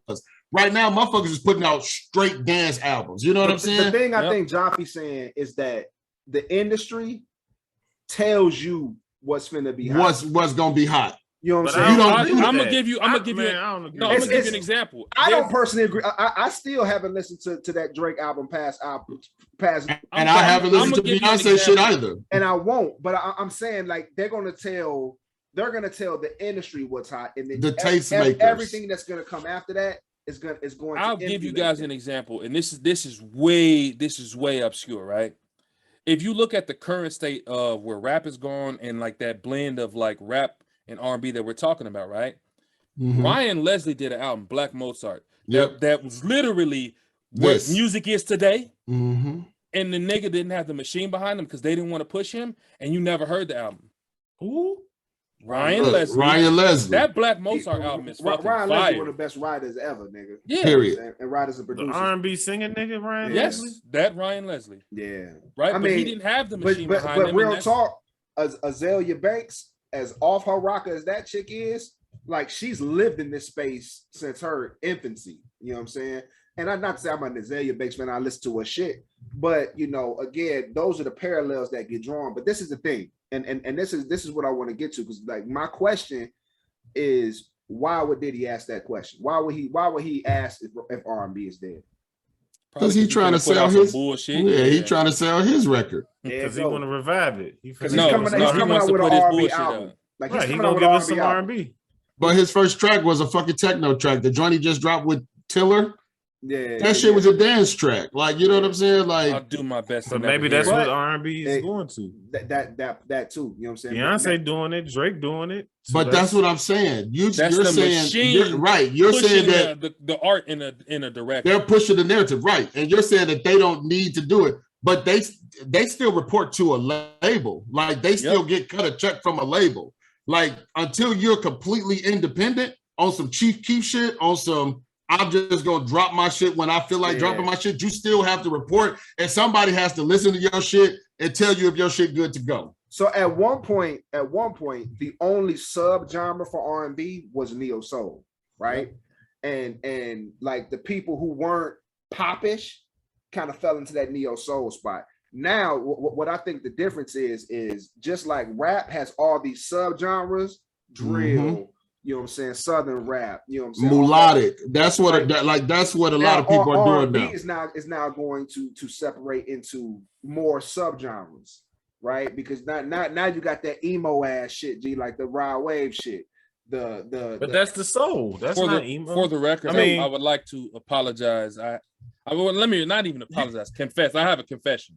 Speaker 2: Right now, motherfuckers is putting out straight dance albums. You know what I'm saying?
Speaker 1: The thing I think Joffy's saying is that the industry tells you what's finna be hot.
Speaker 2: What's gonna be hot.
Speaker 1: You know what I'm
Speaker 4: saying? I'm gonna give you an example.
Speaker 1: I don't personally agree. I still haven't listened to that Drake album past.
Speaker 2: And I haven't listened to Beyonce shit either.
Speaker 1: And I won't. But I'm saying like they're gonna tell the industry what's hot, and then
Speaker 2: the tastemakers.
Speaker 1: Everything that's gonna come after that is going.
Speaker 4: I'll give you guys an example, and this is way obscure, right? If you look at the current state of where rap is going and like that blend of like rap and R&B that we're talking about, right? Mm-hmm. Ryan Leslie did an album, Black Mozart.
Speaker 2: Yep.
Speaker 4: That was literally what music is today.
Speaker 2: Mm-hmm.
Speaker 4: And the nigga didn't have the machine behind him because they didn't want to push him, and you never heard the album.
Speaker 1: Who?
Speaker 2: Ryan Leslie.
Speaker 4: That Black Mozart album is fucking
Speaker 1: Ryan
Speaker 4: fire.
Speaker 1: Leslie, one of the best writers ever, nigga.
Speaker 4: Yeah.
Speaker 2: Period.
Speaker 1: And writers and producers.
Speaker 3: The R&B singing nigga, Ryan Leslie?
Speaker 4: Yes, that Ryan Leslie.
Speaker 1: Yeah.
Speaker 4: Right, but he didn't have the machine behind him.
Speaker 1: But real talk, Azalea Banks, as off her rocker as that chick is, like she's lived in this space since her infancy. You know what I'm saying? And I'm not saying I'm an Azalea Banks fan, I listen to her shit. But you know, again, those are the parallels that get drawn. But this is the thing. And this is what I want to get to, because like my question is, why would Diddy ask that question? Why would he ask if R&B is dead?
Speaker 2: Because he's trying to sell his bullshit. Yeah, he's trying to sell his record.
Speaker 3: Because he want to revive it.
Speaker 1: He's coming out with an R&B album. Like
Speaker 3: he's gonna give us some R&B.
Speaker 2: But his first track was a fucking techno track. The joint he just dropped with Tiller.
Speaker 1: Yeah,
Speaker 2: that shit was a dance track. Like, you know what I'm saying? Like,
Speaker 4: I'll do my best.
Speaker 3: So maybe that's what R&B is going to.
Speaker 1: That too. You know what I'm saying?
Speaker 3: Beyonce doing it, Drake doing it.
Speaker 2: So but that's what I'm saying. You're saying
Speaker 4: machine
Speaker 2: right. You're saying that
Speaker 4: the art in a direction.
Speaker 2: They're pushing the narrative, right? And you're saying that they don't need to do it, but they still report to a label. Like they still get cut a check from a label. Like until you're completely independent on some Chief Keef shit, on some I'm just gonna drop my shit when I feel like dropping my shit. You still have to report, and somebody has to listen to your shit and tell you if your shit good to go.
Speaker 1: So at one point, the only subgenre for R&B was neo soul, right? And like the people who weren't popish kind of fell into that neo soul spot. Now, what I think the difference is just like rap has all these subgenres, drill. You know what I'm saying? Southern rap. You know what I'm saying?
Speaker 2: Melodic. That's what that's what a lot of people are doing now.
Speaker 1: Is now going to separate into more subgenres, right? Because now you got that emo ass shit, G, like the Rod Wave shit. But
Speaker 3: that's the soul. That's not emo.
Speaker 4: For the record, I would like to apologize. I would let me not even apologize. Confess. I have a confession.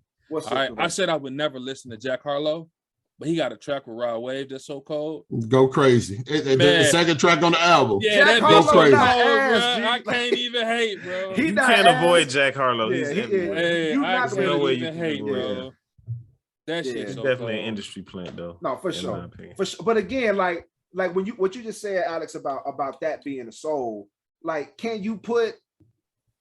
Speaker 4: I said I would never listen to Jack Harlow. But he got a track with Rod Wave that's so cold.
Speaker 2: Go crazy. The second track on the album.
Speaker 4: Yeah,
Speaker 1: Jack
Speaker 4: that bitch
Speaker 2: crazy.
Speaker 4: I can't even hate, bro.
Speaker 3: You can't avoid Jack Harlow. He's
Speaker 4: I can't even hate, bro. That shit's so
Speaker 3: definitely
Speaker 4: cold.
Speaker 3: an industry plant, though.
Speaker 1: No, for sure. For sure. But again, like what you just said, Alex, about that being a soul, like, can you put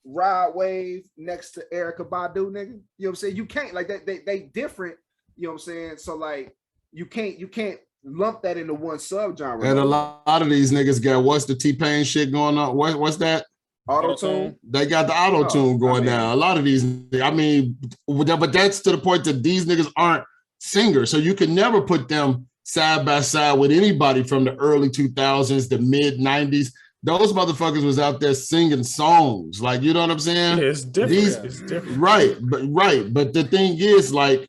Speaker 1: Rod Wave next to Erykah Badu, nigga? You know what I'm saying? You can't. Like they different. You know what I'm saying? So like. You can't lump that into one subgenre.
Speaker 2: And a lot of these niggas got what's the T-Pain shit going on? What's that?
Speaker 1: Auto-tune?
Speaker 2: They got the auto-tune going now. A lot of these, but that's to the point that these niggas aren't singers. So you can never put them side by side with anybody from the early 2000s, the mid 90s. Those motherfuckers was out there singing songs. Like, you know what I'm saying?
Speaker 3: Yeah, it's different. It's different.
Speaker 2: Right. But the thing is, like,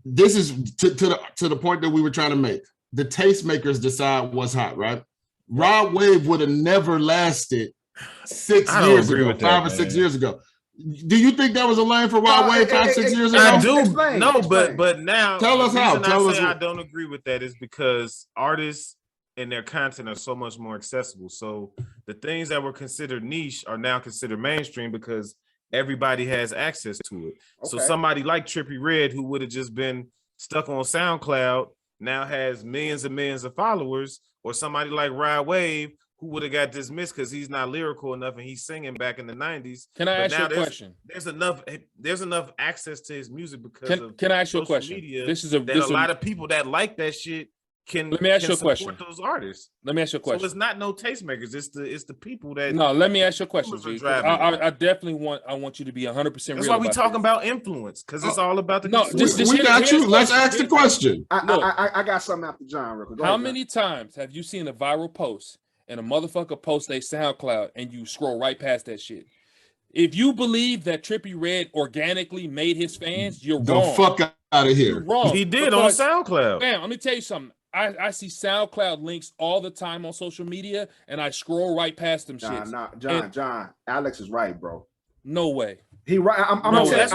Speaker 2: this is to the point that we were trying to make. The tastemakers decide what's hot, right? Rod Wave would have never lasted 6 years ago, 5 or 6 years ago. Do you think that was a lane for Rod Wave 5-6 years ago?
Speaker 3: I do. But now
Speaker 2: tell us how.
Speaker 3: I don't agree with that is because artists and their content are so much more accessible. So the things that were considered niche are now considered mainstream because everybody has access to it. Okay. So somebody like Trippie Redd, who would have just been stuck on SoundCloud, now has millions and millions of followers or somebody like Rod Wave, who would have got dismissed because he's not lyrical enough and he's singing back in the 90s.
Speaker 4: Can I ask you a question?
Speaker 3: There's enough access to his music because of
Speaker 4: can I ask you a question?
Speaker 3: Media,
Speaker 4: this is
Speaker 3: a lot of people that like that shit can
Speaker 4: let me ask you a question.
Speaker 3: Those artists.
Speaker 4: Let me ask you a question.
Speaker 3: So it's not no tastemakers. It's the people that.
Speaker 4: No, let me ask you a question. I definitely want you to be 100% real.
Speaker 3: That's why we talking about influence, because it's all about the.
Speaker 2: No, we got you. Let's ask the question.
Speaker 1: I got something after John. Real quick.
Speaker 4: How many times have you seen a viral post and a motherfucker post a SoundCloud and you scroll right past that shit? If you believe that Trippie Redd organically made his fans, you're wrong.
Speaker 2: The fuck out of here.
Speaker 4: You're wrong.
Speaker 3: He did on SoundCloud.
Speaker 4: Man, let me tell you something. I see SoundCloud links all the time on social media, and I scroll right past them shit.
Speaker 1: John, Alex is right, bro.
Speaker 4: No way.
Speaker 1: He right. I'm gonna
Speaker 3: tell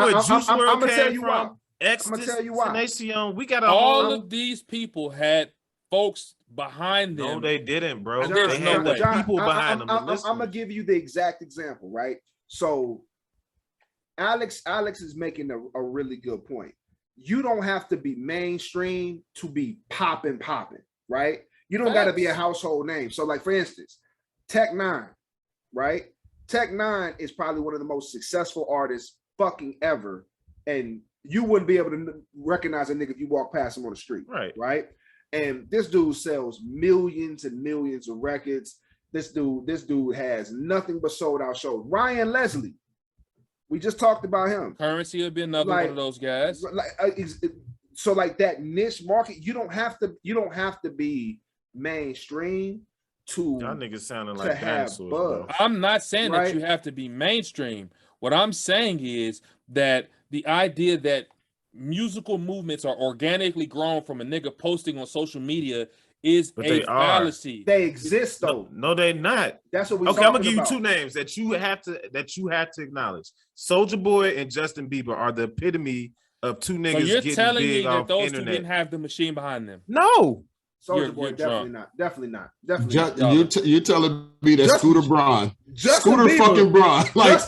Speaker 3: you why. I'm gonna tell you why. We got
Speaker 4: all of these people had folks behind them.
Speaker 3: No, they didn't, bro.
Speaker 4: There's no way.
Speaker 3: People behind them.
Speaker 1: I'm gonna give you the exact example, right? So, Alex is making a really good point. You don't have to be mainstream to be popping, right? You don't got to be a household name. So, like for instance, Tech Nine, right? Tech Nine is probably one of the most successful artists fucking ever, and you wouldn't be able to recognize a nigga if you walk past him on the street, right? And this dude sells millions and millions of records. This dude has nothing but sold out shows. Ryan Leslie. We just talked about him.
Speaker 4: Currency would be another one of those guys.
Speaker 1: So like that niche market, you don't have to be mainstream to.
Speaker 3: Y'all niggas sounding like dinosaurs.
Speaker 1: Buzz.
Speaker 4: I'm not saying that you have to be mainstream. What I'm saying is that the idea that musical movements are organically grown from a nigga posting on social media is a fallacy.
Speaker 1: They exist though.
Speaker 3: No, they're not.
Speaker 1: That's what we.
Speaker 3: Okay, I'm gonna give you two names that you have to acknowledge. Soulja Boy and Justin Bieber are the epitome of two niggas. So
Speaker 4: you're
Speaker 3: getting
Speaker 4: telling
Speaker 3: big
Speaker 4: me that those
Speaker 3: internet.
Speaker 4: two didn't have the machine behind them?
Speaker 3: No.
Speaker 1: Soulja Boy, definitely not.
Speaker 2: You're telling me that Scooter Braun, Scooter
Speaker 1: Bieber,
Speaker 2: fucking Braun, like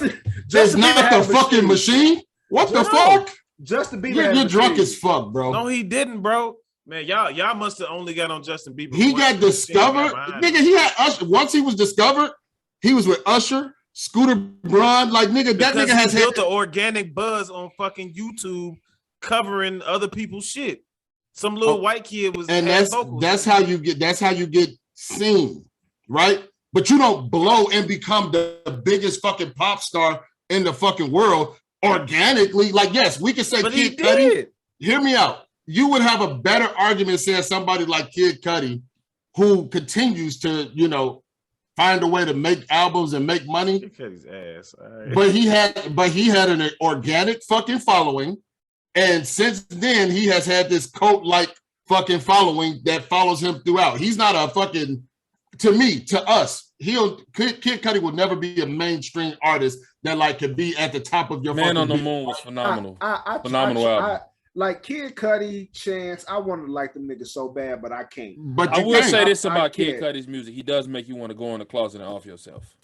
Speaker 2: just not the fucking machine? What the fuck?
Speaker 1: Justin Bieber,
Speaker 2: you're drunk as fuck, bro.
Speaker 3: No, he didn't, bro. Man, y'all must have only got on Justin Bieber.
Speaker 2: He got discovered. Nigga, he had Usher. Once he was discovered, he was with Usher, Scooter Braun. Like, nigga, that nigga has
Speaker 3: built the organic buzz on fucking YouTube covering other people's shit. Some little white kid was,
Speaker 2: and that's how you get seen, right? But you don't blow and become the biggest fucking pop star in the fucking world organically. Like, yes, we can say Kid Cudi. Hear me out. You would have a better argument saying somebody like Kid Cudi, who continues to, find a way to make albums and make money.
Speaker 3: Kid Cudi's ass. Right.
Speaker 2: But he had an organic fucking following. And since then, he has had this cult-like fucking following that follows him throughout. He's not a fucking, to us, Kid Cudi will never be a mainstream artist that like could be at the top of your
Speaker 4: Man on the Moon was phenomenal. Phenomenal album.
Speaker 1: Like Kid Cudi, Chance, I want to like them niggas so bad, but I can't.
Speaker 2: But
Speaker 4: I will say this about Kid Cudi's music. He does make you want to go in the closet and off yourself.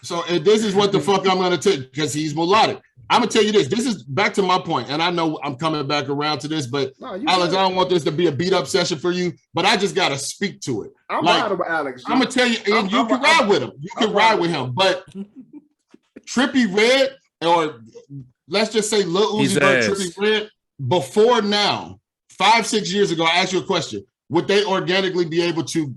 Speaker 2: So this is what the fuck I'm going to tell you, because he's melodic. I'm going to tell you this. This is back to my point, and I know I'm coming back around to this, but Alex, I don't want this to be a beat-up session for you, but I just got to speak to it.
Speaker 1: I'm riding with Alex.
Speaker 2: I'm going to tell you, and you can ride with him. You can ride with him, but Trippie Redd, or let's just say Lil Uzi Vert, Trippie Redd, before now, 5-6 years ago, I asked you a question. Would they organically be able to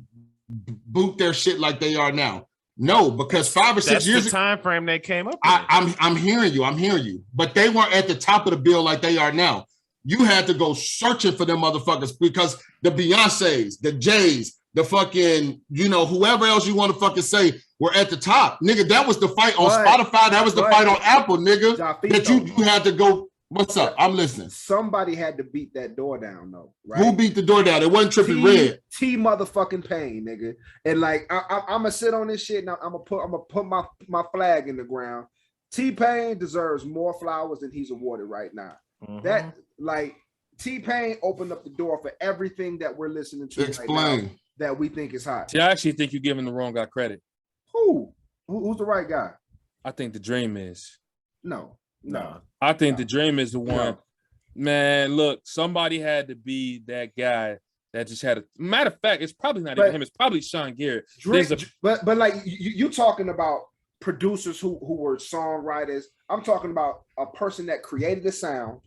Speaker 2: boot their shit like they are now? No, because 5 or 6 years
Speaker 3: ago, time frame they came up.
Speaker 2: I'm hearing you. But they weren't at the top of the bill like they are now. You had to go searching for them motherfuckers because the Beyoncés, the Jays, the fucking, whoever else you want to fucking say were at the top. Nigga, that was the fight on Spotify. That was the fight on Apple, nigga. That you had to go. What's up? I'm listening.
Speaker 1: Somebody had to beat that door down, though. Right?
Speaker 2: Who beat the door down? It wasn't Trippie Redd.
Speaker 1: T motherfucking Pain, nigga. And like, I'm gonna sit on this shit, and I'm gonna put my flag in the ground. T-Pain deserves more flowers than he's awarded right now. Mm-hmm. That like T-Pain opened up the door for everything that we're listening to right now that we think is hot.
Speaker 4: See, I actually think you're giving the wrong guy credit.
Speaker 1: Who's the right guy?
Speaker 4: I think the Dream is.
Speaker 1: No.
Speaker 4: I think the Dream is the one. Man, look, somebody had to be that guy that just had a matter of fact. It's probably not even him. It's probably Sean Garrett.
Speaker 1: But like you talking about producers who were songwriters. I'm talking about a person that created a sound,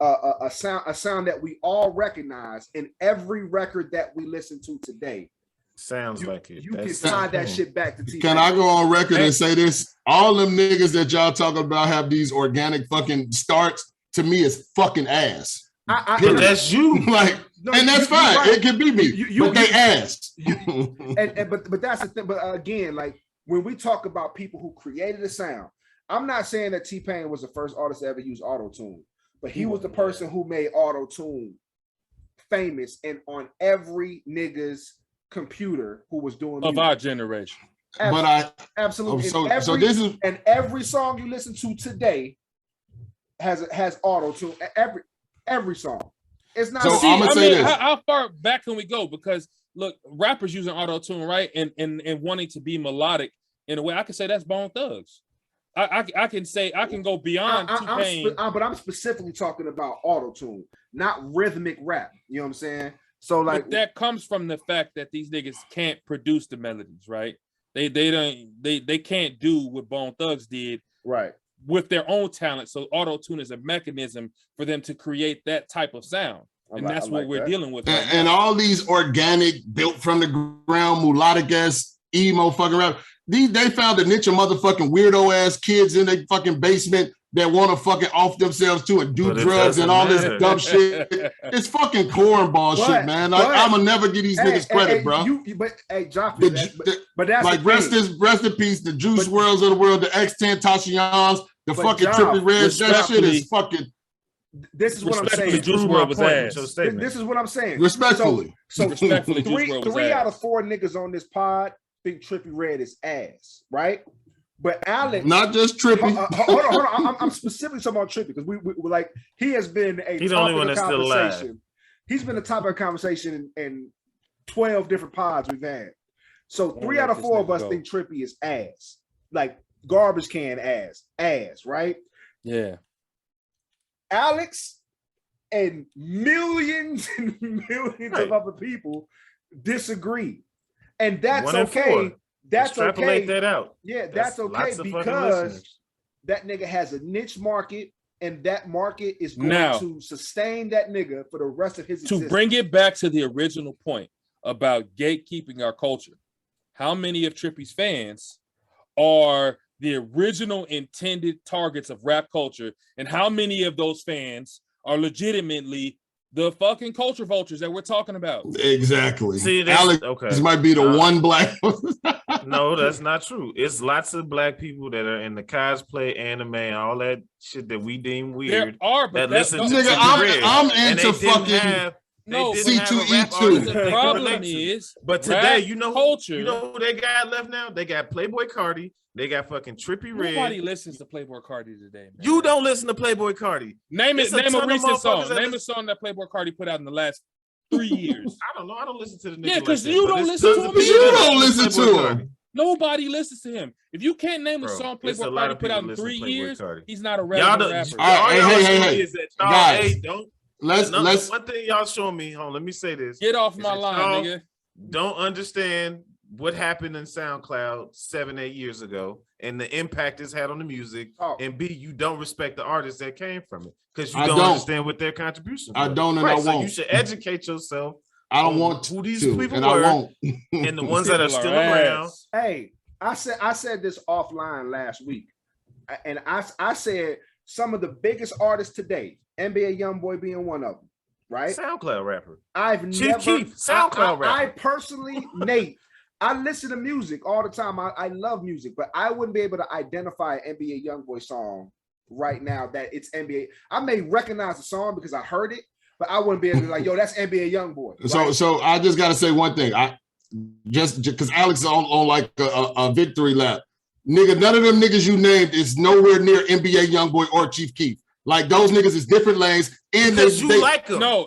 Speaker 1: a sound that we all recognize in every record that we listen to today.
Speaker 3: Sounds like it.
Speaker 1: You can tie that shit back to T-Pain.
Speaker 2: Can I go on record and say this? All them niggas that y'all talking about have these organic fucking starts. To me, is fucking ass.
Speaker 3: But that's you.
Speaker 2: Like, and that's fine. Right. It can be me. But they ass.
Speaker 1: But that's the thing. But again, like when we talk about people who created a sound, I'm not saying that T-Pain was the first artist to ever use auto-tune, but he was the person who made auto-tune famous and on every nigga's computer who was doing
Speaker 4: of our generation.
Speaker 1: Absolutely.
Speaker 2: So this is,
Speaker 1: and every song you listen to today has auto-tune. Every song. It's not.
Speaker 2: So I'm gonna say this.
Speaker 4: How far back can we go? Because look, rappers using auto-tune, right, and wanting to be melodic in a way. I can say that's Bone Thugs. I can go beyond T-Pain.
Speaker 1: But I'm specifically talking about auto-tune, not rhythmic rap. You know what I'm saying? So like,
Speaker 4: but that comes from the fact that these niggas can't produce the melodies, right? They can't do what Bone Thugs did,
Speaker 1: right,
Speaker 4: with their own talent. So auto-tune is a mechanism for them to create that type of sound. And that's what we're dealing with.
Speaker 2: And all these organic, built from the ground, melodic ass, emo fucking rap. They found a niche of motherfucking weirdo ass kids in their fucking basement that want to fucking off themselves too and do drugs and all this dumb shit. It's fucking cornball shit, man. I'ma never give these niggas credit, bro.
Speaker 1: But that's
Speaker 2: like rest in peace, the Juice WRLDs of the world, the X10 Tashians, the fucking Trippie Reds. That shit is fucking.
Speaker 1: This is what I'm saying.
Speaker 4: Juice WRLD was ass.
Speaker 1: This is what I'm saying.
Speaker 2: Respectfully.
Speaker 1: So
Speaker 4: respectfully,
Speaker 1: three out of 4 niggas on this pod think Trippie Redd is ass, right? But Alex,
Speaker 2: not just Trippie.
Speaker 1: Hold on. I'm specifically talking about Trippie because we like he has been a topic of conversation. He's been a topic of conversation in 12 different pods we've had. So 3 out of 4 of us think Trippie is ass, like garbage can ass, right?
Speaker 4: Yeah.
Speaker 1: Alex and millions and millions of other people disagree, and that's okay. That's
Speaker 3: extrapolate
Speaker 1: okay.
Speaker 3: that out.
Speaker 1: Yeah, that's okay because that nigga has a niche market, and that market is going to sustain that nigga for the rest of his existence.
Speaker 4: To bring it back to the original point about gatekeeping our culture, how many of Trippie's fans are the original intended targets of rap culture, and how many of those fans are legitimately the fucking culture vultures that we're talking about?
Speaker 2: Exactly.
Speaker 3: See,
Speaker 2: Alex this might be the one black.
Speaker 3: No, that's not true. It's lots of black people that are in the cosplay, anime, all that shit that we deem weird.
Speaker 4: There are, but
Speaker 3: that listen to
Speaker 2: nigga, I'm into fucking
Speaker 4: C2E2. The problem is,
Speaker 3: but today, you know
Speaker 4: culture.
Speaker 3: You know who they got left now? They got Playboy Cardi. They got fucking Trippie Redd.
Speaker 4: Nobody listens to Playboy Cardi today, man.
Speaker 3: You don't listen to Playboy Cardi.
Speaker 4: Name a recent song. Name a song that Playboy Cardi put out in the last 3 years.
Speaker 3: I don't know. I don't listen to the nigga.
Speaker 4: Yeah, because you don't listen to him.
Speaker 2: You don't listen to him.
Speaker 4: Nobody listens to him. If you can't name a song Playboy Cardi put out in 3 years, he's not a relevant rapper.
Speaker 2: Hey. Guys, let's
Speaker 3: one thing y'all show me. Hold on, let me say this.
Speaker 4: Get off my line, nigga.
Speaker 3: Don't understand what happened in SoundCloud 7-8 years ago and the impact it's had on the music. And B, you don't respect the artists that came from it because you don't understand what their contributions were.
Speaker 2: I don't, and
Speaker 3: right,
Speaker 2: I
Speaker 3: so
Speaker 2: won't.
Speaker 3: You should educate yourself.
Speaker 2: I don't want
Speaker 3: who these
Speaker 2: to,
Speaker 3: people
Speaker 2: and
Speaker 3: were,
Speaker 2: I won't.
Speaker 3: And the ones that are still around.
Speaker 1: Hey, I said this offline last week, and I said some of the biggest artists today, NBA YoungBoy being one of them, right?
Speaker 3: SoundCloud rapper.
Speaker 1: Chief
Speaker 3: Keef, SoundCloud rapper.
Speaker 1: I personally, Nate, I listen to music all the time. I love music, but I wouldn't be able to identify an NBA YoungBoy song right now that it's NBA. I may recognize the song because I heard it, but I wouldn't be able to be like, yo, that's NBA YoungBoy. Right?
Speaker 2: So I just got to say one thing. I just because Alex is on like a victory lap. Nigga, none of them niggas you named is nowhere near NBA YoungBoy or Chief Keef. Like those niggas is different lanes. And
Speaker 3: because you like him.
Speaker 2: No.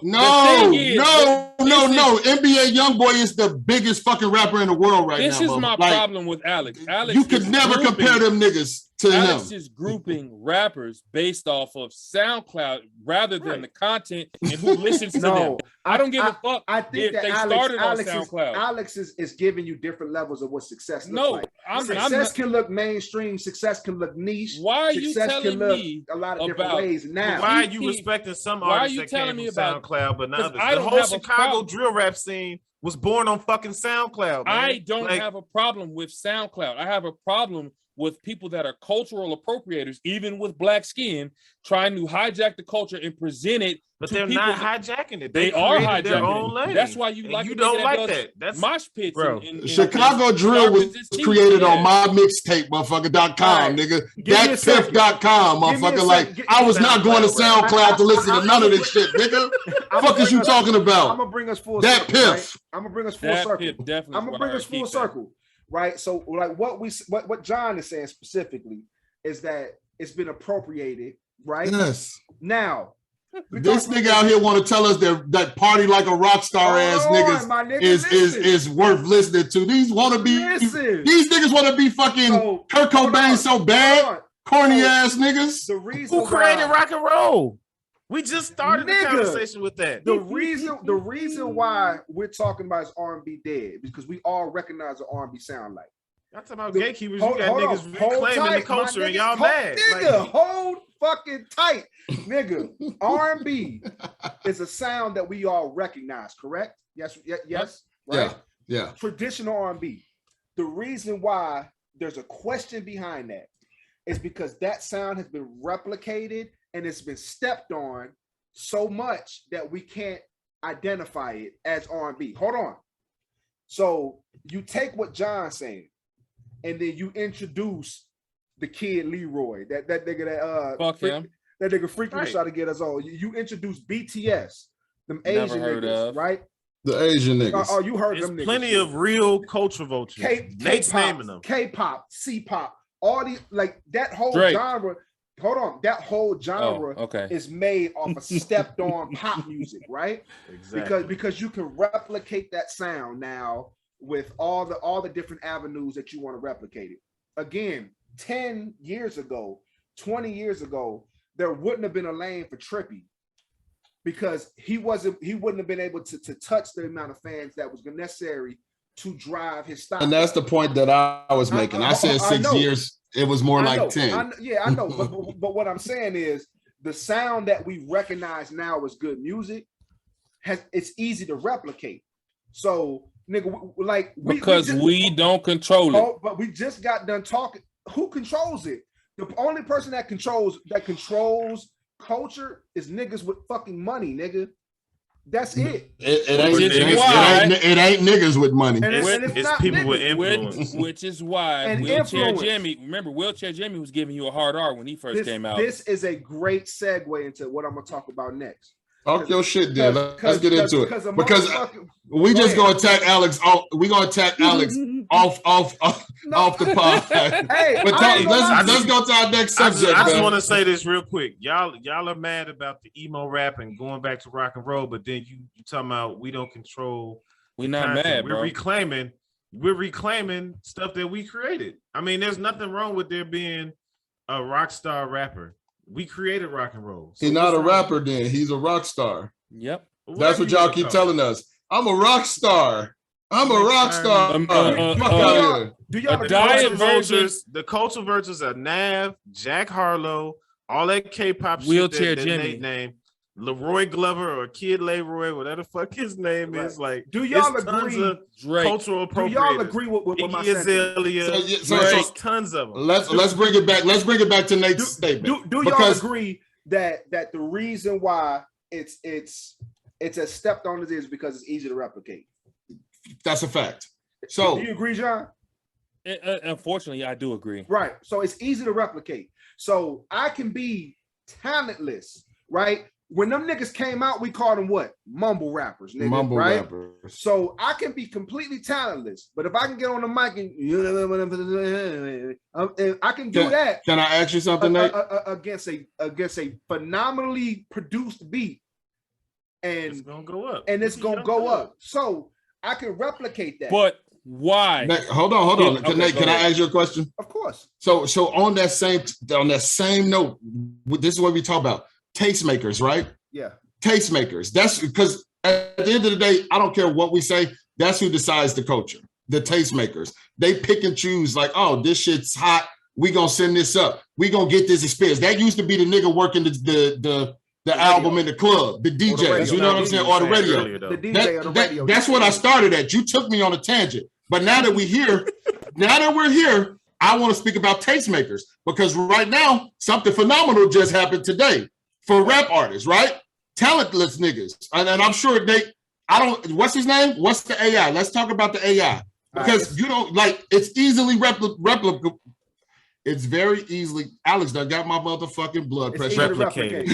Speaker 2: NBA YoungBoy is the biggest fucking rapper in the world right now.
Speaker 4: This is my problem with Alex.
Speaker 2: You could never compare them niggas to him.
Speaker 4: Alex is grouping rappers based off of SoundCloud rather than the content and who listens to them. I don't give a fuck.
Speaker 1: I think that
Speaker 4: they started on SoundCloud.
Speaker 1: Alex is giving you different levels of what success looks like. Success can look mainstream. Success can look niche.
Speaker 4: Why are you telling me
Speaker 1: a lot of different ways now?
Speaker 3: Why are you respecting some artists that came from SoundCloud but not others? The whole Chicago drill rap scene was born on fucking SoundCloud, man.
Speaker 4: I don't have a problem with SoundCloud. I have a problem with people that are cultural appropriators, even with black skin, trying to hijack the culture and present it.
Speaker 3: But they're not hijacking it.
Speaker 4: They are hijacking
Speaker 3: their own lane.
Speaker 4: That's why you like.
Speaker 3: You don't like that. That's
Speaker 4: mosh pits.
Speaker 3: Bro.
Speaker 2: Chicago drill was created on my mixtape, motherfucker.com, nigga. Datpiff.com, motherfucker. Like I was not going to SoundCloud to listen to none of this shit, nigga. Fuck is you talking about?
Speaker 1: I'm gonna bring us full
Speaker 2: circle.
Speaker 1: Right? I'm gonna bring us full circle.
Speaker 4: Definitely.
Speaker 1: I'm gonna bring us full circle. Right. So like what John is saying specifically is that it's been appropriated, right?
Speaker 2: Yes.
Speaker 1: Now
Speaker 2: this nigga out here want to tell us that party like a rock star ass niggas is worth listening to. These niggas want to be fucking Kurt Cobain so bad, corny ass niggas.
Speaker 1: The reason
Speaker 3: who created rock and roll? We just started the conversation with that.
Speaker 1: The reason why we're talking about is R&B dead because we all recognize what R&B sound like.
Speaker 3: I'm talking about gatekeepers. You got niggas reclaiming the culture and y'all mad.
Speaker 1: Nigga, hold fucking tight, nigga. R&B is a sound that we all recognize, correct? Yes, right?
Speaker 2: Yeah.
Speaker 1: Traditional R&B. The reason why there's a question behind that is because that sound has been replicated and it's been stepped on so much that we can't identify it as R&B. Hold on. So you take what John's saying, and then you introduce the Kid Leroy, that nigga that nigga freaking was trying to get us all. You introduce BTS, them Asian niggas, right?
Speaker 2: The Asian niggas.
Speaker 1: Oh, you heard
Speaker 3: There's
Speaker 1: them niggas.
Speaker 3: Plenty of real culture vultures. Nate's naming them.
Speaker 1: K-pop, C-pop, all these like that whole genre. Hold on, that whole genre is made off of stepped on pop music, right?
Speaker 3: Exactly.
Speaker 1: Because you can replicate that sound now with all the different avenues that you want to replicate it. Again, 10 years ago, 20 years ago, there wouldn't have been a lane for Trippie because he wouldn't have been able to touch the amount of fans that was necessary to drive his style.
Speaker 2: And that's the point that I was making. I said 6 years. It was more like 10.
Speaker 1: I know. But what I'm saying is the sound that we recognize now as good music it's easy to replicate. So, nigga,
Speaker 4: we don't control it.
Speaker 1: But we just got done talking. Who controls it? The only person that controls culture is niggas with fucking money, nigga. That's it.
Speaker 2: It ain't niggas with money.
Speaker 3: It's people with influence.
Speaker 4: Which is why Wheelchair Jimmy, remember Wheelchair Jimmy was giving you a hard R when he first came out.
Speaker 1: This is a great segue into what I'm going to talk about next.
Speaker 2: Talk your shit, then. Let's get into it. Because we just gonna attack Alex. We gonna attack Alex off the pod.
Speaker 1: Hey,
Speaker 2: let's go to our next subject.
Speaker 3: I just want to say this real quick. Y'all are mad about the emo rap and going back to rock and roll, but then you talking about we don't control.
Speaker 4: We're not mad,
Speaker 3: bro. We're reclaiming stuff that we created. I mean, there's nothing wrong with there being a rock star rapper. We created rock and roll.
Speaker 2: So he's not a rapper then. He's a rock star.
Speaker 4: Yep.
Speaker 2: That's what y'all keep telling us. I'm a rock star. I'm a rock star.
Speaker 1: Do y'all
Speaker 3: the culture versions are Nav, Jack Harlow, all that K-pop
Speaker 4: Wheelchair
Speaker 3: shit that Nate name, Leroy Glover or Kid Leroy, whatever the fuck his name is. Like,
Speaker 1: do y'all agree?
Speaker 3: Cultural appropriators.
Speaker 1: Do y'all agree with my sentiment?
Speaker 3: So tons of them.
Speaker 2: Let's bring it back. Let's bring it back to Nate's statement.
Speaker 1: Do y'all agree that the reason why it's as stepped on as it is because it's easy to replicate?
Speaker 2: That's a fact. So
Speaker 1: do you agree, John?
Speaker 4: Unfortunately, I do agree.
Speaker 1: Right. So it's easy to replicate. So I can be talentless, right? when them niggas came out, we called them what? Mumble rappers, nigga,
Speaker 2: Mumble
Speaker 1: right?
Speaker 2: rappers.
Speaker 1: So I can be completely talentless, but if I can get on the mic and I can do that.
Speaker 2: Can I ask you something, Nate?
Speaker 1: Against a phenomenally produced beat, and
Speaker 3: It's gonna go up.
Speaker 1: And it's gonna go up. So I can replicate that.
Speaker 4: But why?
Speaker 2: Nate, hold on.
Speaker 4: Okay,
Speaker 2: Nate, can I ask you a question?
Speaker 1: Of course.
Speaker 2: So on that same note, this is what we talk about. Tastemakers, right?
Speaker 1: Yeah.
Speaker 2: Tastemakers. That's because at the end of the day, I don't care what we say. That's who decides the culture. The tastemakers. They pick and choose like, oh, this shit's hot. We gonna send this up. We gonna get this experience. That used to be the nigga working the album in the club, the DJs. You know what I'm saying? Or the radio.
Speaker 1: The DJ or the radio.
Speaker 2: That's what I started at. You took me on a tangent. But now that we're here, I want to speak about tastemakers because right now something phenomenal just happened today. For rap artists, right? Talentless niggas. And I'm sure what's his name? What's the AI? Let's talk about the AI. Because you don't it's easily replicable. It's very easily, Alex done got my motherfucking blood pressure.
Speaker 3: Replicated.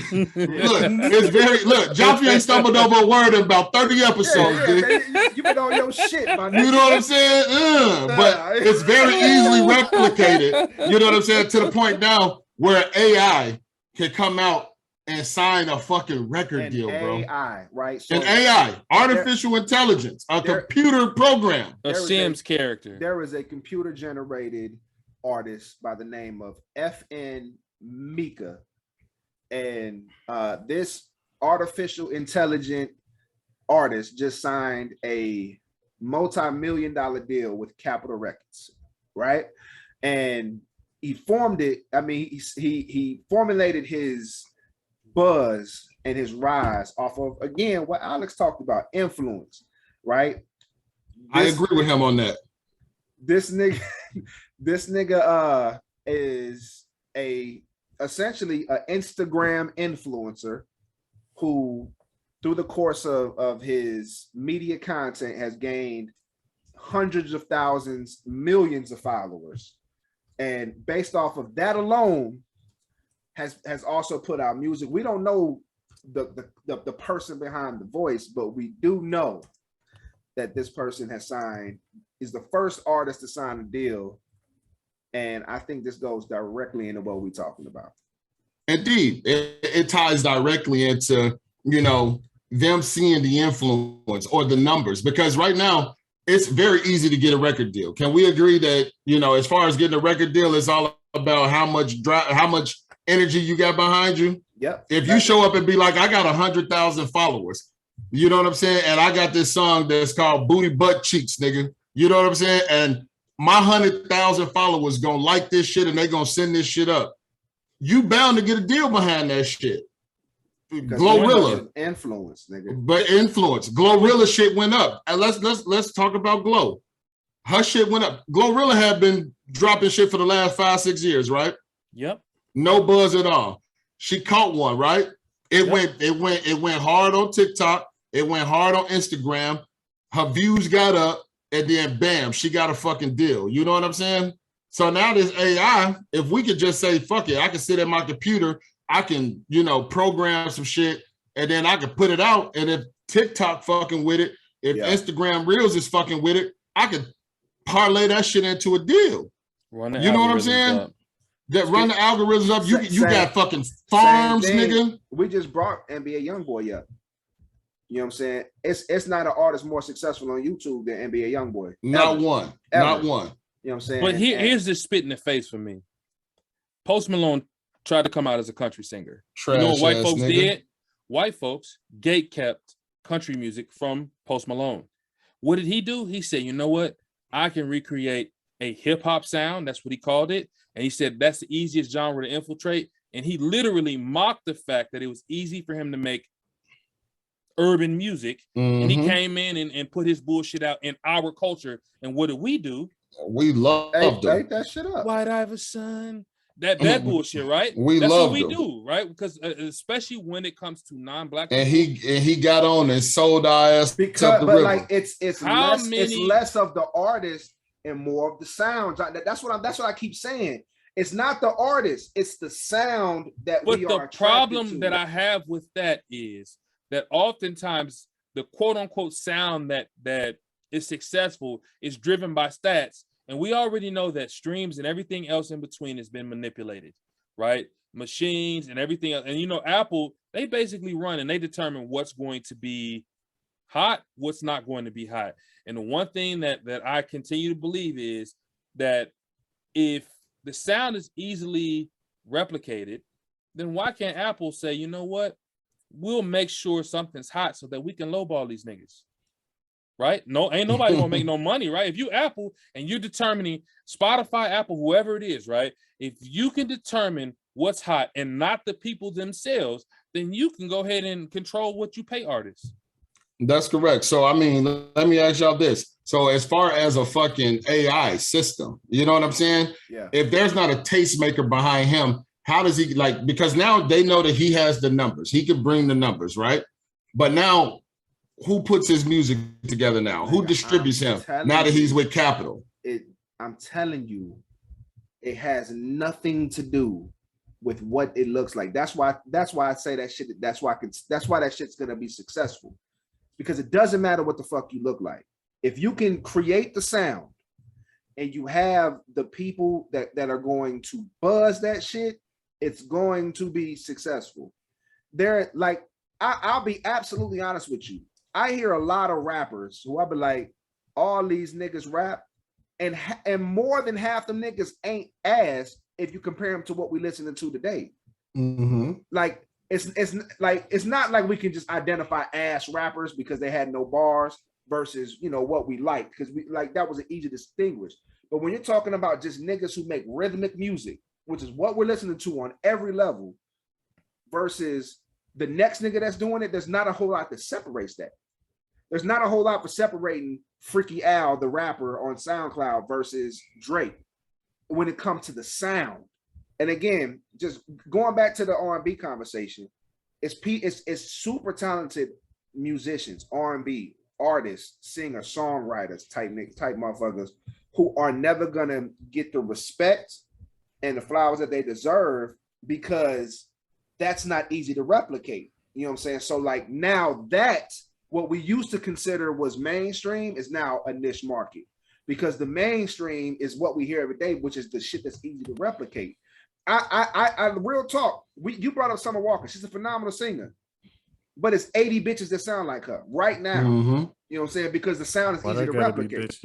Speaker 2: Look, Joffrey ain't stumbled over a word in about 30 episodes.
Speaker 1: Man, you been on your shit, my nigga.
Speaker 2: You know what I'm saying? But it's very easily replicated. You know what I'm saying? To the point now where AI can come out and sign a fucking record deal, bro.
Speaker 1: AI, right? So
Speaker 2: An AI, artificial intelligence, a computer program.
Speaker 4: A Sims character.
Speaker 1: There is a computer-generated artist by the name of FN Mika. And this artificial intelligent artist just signed a multi-million-dollar deal with Capitol Records, right? And he formed it. I mean, he formulated his buzz and his rise off of, again, what Alex talked about, influence, right?
Speaker 2: I agree with him on that.
Speaker 1: This nigga is essentially an Instagram influencer who, through the course of his media content, has gained hundreds of thousands, millions of followers. And based off of that alone, has also put out music. We don't know the person behind the voice, but we do know that this person is the first artist to sign a deal. And I think this goes directly into what we're talking about.
Speaker 2: Indeed, it ties directly into, them seeing the influence or the numbers, because right now it's very easy to get a record deal. Can we agree that, as far as getting a record deal, it's all about how much energy you got behind you?
Speaker 1: Yep.
Speaker 2: If you show up and be like, I got 100,000 followers, you know what I'm saying? And I got this song that's called Booty Butt Cheeks, nigga. You know what I'm saying? And my 100,000 followers gonna like this shit and they gonna send this shit up. You bound to get a deal behind that shit. Glorilla.
Speaker 1: Influence, nigga.
Speaker 2: But influence. Glorilla shit went up. And let's talk about Glow. Her shit went up. Glorilla had been dropping shit for the last 5-6 years, right?
Speaker 4: Yep.
Speaker 2: No buzz at all. She caught one, right? It went hard on TikTok. It went hard on Instagram. Her views got up, and then bam, she got a fucking deal. You know what I'm saying? So now this AI, if we could just say, fuck it, I can sit at my computer, I can, program some shit, and then I can put it out. And if TikTok fucking with it, if Instagram Reels is fucking with it, I could parlay that shit into a deal. You know what I'm saying? That run the algorithms up. You got fucking farms, nigga.
Speaker 1: We just brought NBA YoungBoy up. You know what I'm saying? It's not an artist more successful on YouTube than NBA YoungBoy.
Speaker 2: Not one.
Speaker 1: You know what I'm saying?
Speaker 4: But here's the spit in the face for me. Post Malone tried to come out as a country singer.
Speaker 2: Trash,
Speaker 4: you know what white folks did? White folks gate-kept country music from Post Malone. What did he do? He said, you know what? I can recreate a hip-hop sound. That's what he called it. And he said that's the easiest genre to infiltrate. And he literally mocked the fact that it was easy for him to make urban music. Mm-hmm. And he came in and put his bullshit out in our culture. And what did we do?
Speaker 2: We loved it.
Speaker 1: Ate that shit up.
Speaker 4: White Iverson. That bullshit, right?
Speaker 2: That's
Speaker 4: what we do, right? Because especially when it comes to non-black
Speaker 2: and people. he got on and sold our ass
Speaker 1: because but river. Like it's less of the artist and more of the sounds. That's what I keep saying. It's not the artist, it's the sound that
Speaker 4: but
Speaker 1: we
Speaker 4: the
Speaker 1: are
Speaker 4: problem that I have with that is that oftentimes the quote unquote sound that is successful is driven by stats. And we already know that streams and everything else in between has been manipulated, right? Machines and everything else. And you know, Apple, they basically run and they determine what's going to be hot, what's not going to be hot. And the one thing that I continue to believe is that if the sound is easily replicated, then why can't Apple say, you know what? We'll make sure something's hot so that we can lowball these niggas. Right? No, ain't nobody gonna make no money, right? If you Apple and you're determining Spotify, Apple, whoever it is, right? If you can determine what's hot and not the people themselves, then you can go ahead and control what you pay artists.
Speaker 2: That's correct. So, I mean, let me ask y'all this. So as far as a fucking AI system, you know what I'm saying?
Speaker 1: Yeah.
Speaker 2: If there's not a tastemaker behind him, how does he like, because now they know that he has the numbers. He can bring the numbers, right? But now who puts his music together now? Who distributes him now that he's with Capitol?
Speaker 1: I'm telling you, it has nothing to do with what it looks like. That's why I say that shit. That's why that shit's gonna be successful. Because it doesn't matter what the fuck you look like. If you can create the sound and you have the people that are going to buzz that shit, it's going to be successful. They're like, I'll be absolutely honest with you. I hear a lot of rappers who I'll be like, all these niggas rap, and more than half them niggas ain't ass if you compare them to what we listening to today.
Speaker 2: Mm-hmm.
Speaker 1: Like, it's not like we can just identify ass rappers because they had no bars versus, you know, what we like, because we like that was an easy to distinguish. But when you're talking about just niggas who make rhythmic music, which is what we're listening to on every level, versus the next nigga that's doing it, there's not a whole lot that separates that. There's not a whole lot for separating Freaky Al, the rapper on SoundCloud, versus Drake when it comes to the sound. And again, just going back to the R&B conversation, it's super talented musicians, R&B artists, singers, songwriters, type motherfuckers who are never gonna get the respect and the flowers that they deserve because that's not easy to replicate. You know what I'm saying? So like now that what we used to consider was mainstream is now a niche market, because the mainstream is what we hear every day, which is the shit that's easy to replicate. I real talk. You brought up Summer Walker. She's a phenomenal singer, but it's 80 bitches that sound like her right now.
Speaker 2: Mm-hmm.
Speaker 1: You know what I'm saying? Because the sound is easy to replicate.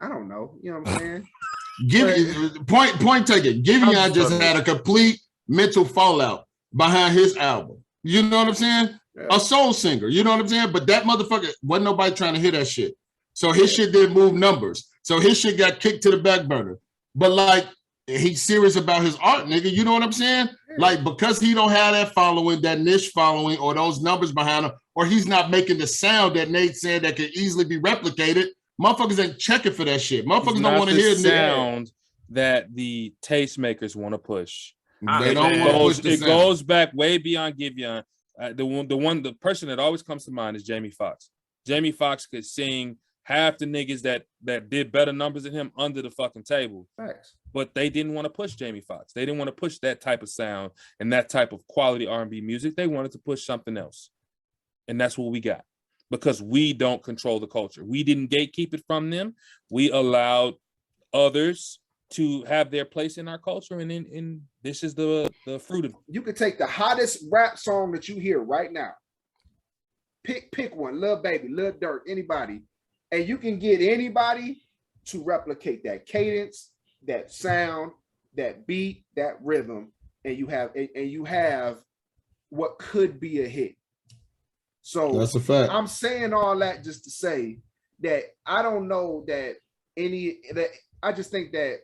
Speaker 1: I don't know. You know what I'm saying?
Speaker 2: Point taken. Giveon just had a complete mental fallout behind his album. You know what I'm saying? Yeah. A soul singer. You know what I'm saying? But that motherfucker wasn't nobody trying to hear that shit. So his shit didn't move numbers. So his shit got kicked to the back burner. But like, he's serious about his art, nigga. You know what I'm saying? Yeah. Like, because he don't have that following, that niche following, or those numbers behind him, or he's not making the sound that Nate said that could easily be replicated, motherfuckers ain't checking for that shit. Motherfuckers don't want to hear
Speaker 4: sound that the tastemakers want to push.
Speaker 2: They don't want to push the sound.
Speaker 4: It goes back way beyond Giveon. The person that always comes to mind is Jamie Foxx. Jamie Foxx could sing half the niggas that did better numbers than him under the fucking table.
Speaker 1: Thanks.
Speaker 4: But they didn't want to push Jamie Foxx. They didn't want to push that type of sound and that type of quality R&B music. They wanted to push something else. And that's what we got. Because we don't control the culture. We didn't gatekeep it from them. We allowed others to have their place in our culture. And this is the fruit of it.
Speaker 1: You could take the hottest rap song that you hear right now. Pick one, Lil Baby, Lil Durk, anybody. And you can get anybody to replicate that cadence, that sound, that beat, that rhythm, and you have what could be a hit. So
Speaker 2: that's a fact.
Speaker 1: I'm saying all that just to say that I don't know that I just think that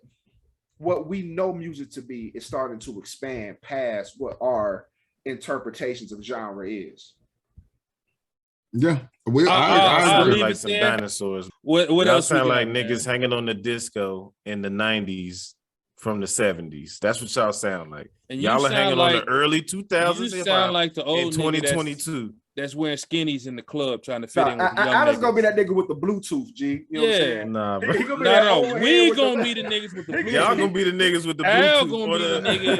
Speaker 1: what we know music to be is starting to expand past what our interpretations of genre is.
Speaker 2: Yeah,
Speaker 3: I agree. Like some dinosaurs.
Speaker 4: What else
Speaker 3: sound like niggas hanging on the disco in the 90s from the 70s. That's what y'all sound like. And y'all are hanging on the early 2000s.
Speaker 4: You sound like the old
Speaker 3: in 2022.
Speaker 4: that's wearing skinnies in the club trying to fit in with young
Speaker 1: Al's gonna be
Speaker 4: niggas.
Speaker 1: that nigga with the Bluetooth, G. You know what I'm saying?
Speaker 3: Nah, bro.
Speaker 1: He gonna be that
Speaker 4: No,
Speaker 1: old
Speaker 4: we
Speaker 1: head with
Speaker 4: gonna
Speaker 1: the-
Speaker 4: be the niggas with the Bluetooth.
Speaker 3: Y'all gonna be the niggas with the
Speaker 4: Al
Speaker 3: Bluetooth
Speaker 4: gonna
Speaker 3: or
Speaker 4: be
Speaker 3: the,
Speaker 4: the nigga.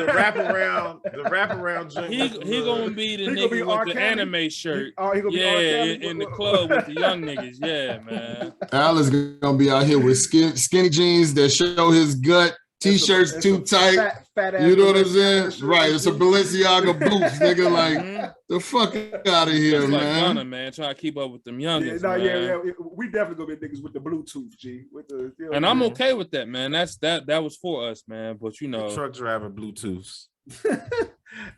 Speaker 3: the wraparound joint.
Speaker 4: He gonna be the
Speaker 1: He gonna be
Speaker 4: nigga
Speaker 1: R.
Speaker 4: with the
Speaker 1: Kelly.
Speaker 4: anime shirt.
Speaker 1: Oh, he gonna be R.
Speaker 4: Yeah,
Speaker 1: Kelly.
Speaker 4: in the club with the young niggas. Yeah, man.
Speaker 2: Al is gonna be out here with skinny jeans that show his gut, t-shirts
Speaker 1: It's
Speaker 2: too
Speaker 1: a
Speaker 2: tight.
Speaker 1: fat ass
Speaker 2: You know what I'm
Speaker 1: Balenciaga
Speaker 2: saying?
Speaker 1: shirt.
Speaker 2: Right. It's a Balenciaga boots, nigga. Like
Speaker 4: Mhm.
Speaker 2: the fuck out of here,
Speaker 4: Just like
Speaker 2: man.
Speaker 4: Gunna, man, trying to keep up with them youngins,
Speaker 1: Yeah,
Speaker 4: man.
Speaker 1: yeah. We definitely gonna be niggas with the Bluetooth, G. With the, you know
Speaker 4: And
Speaker 1: what
Speaker 4: I'm
Speaker 1: saying?
Speaker 4: okay with that, man. That was for us, man. But you know,
Speaker 3: Truck driver Bluetooths.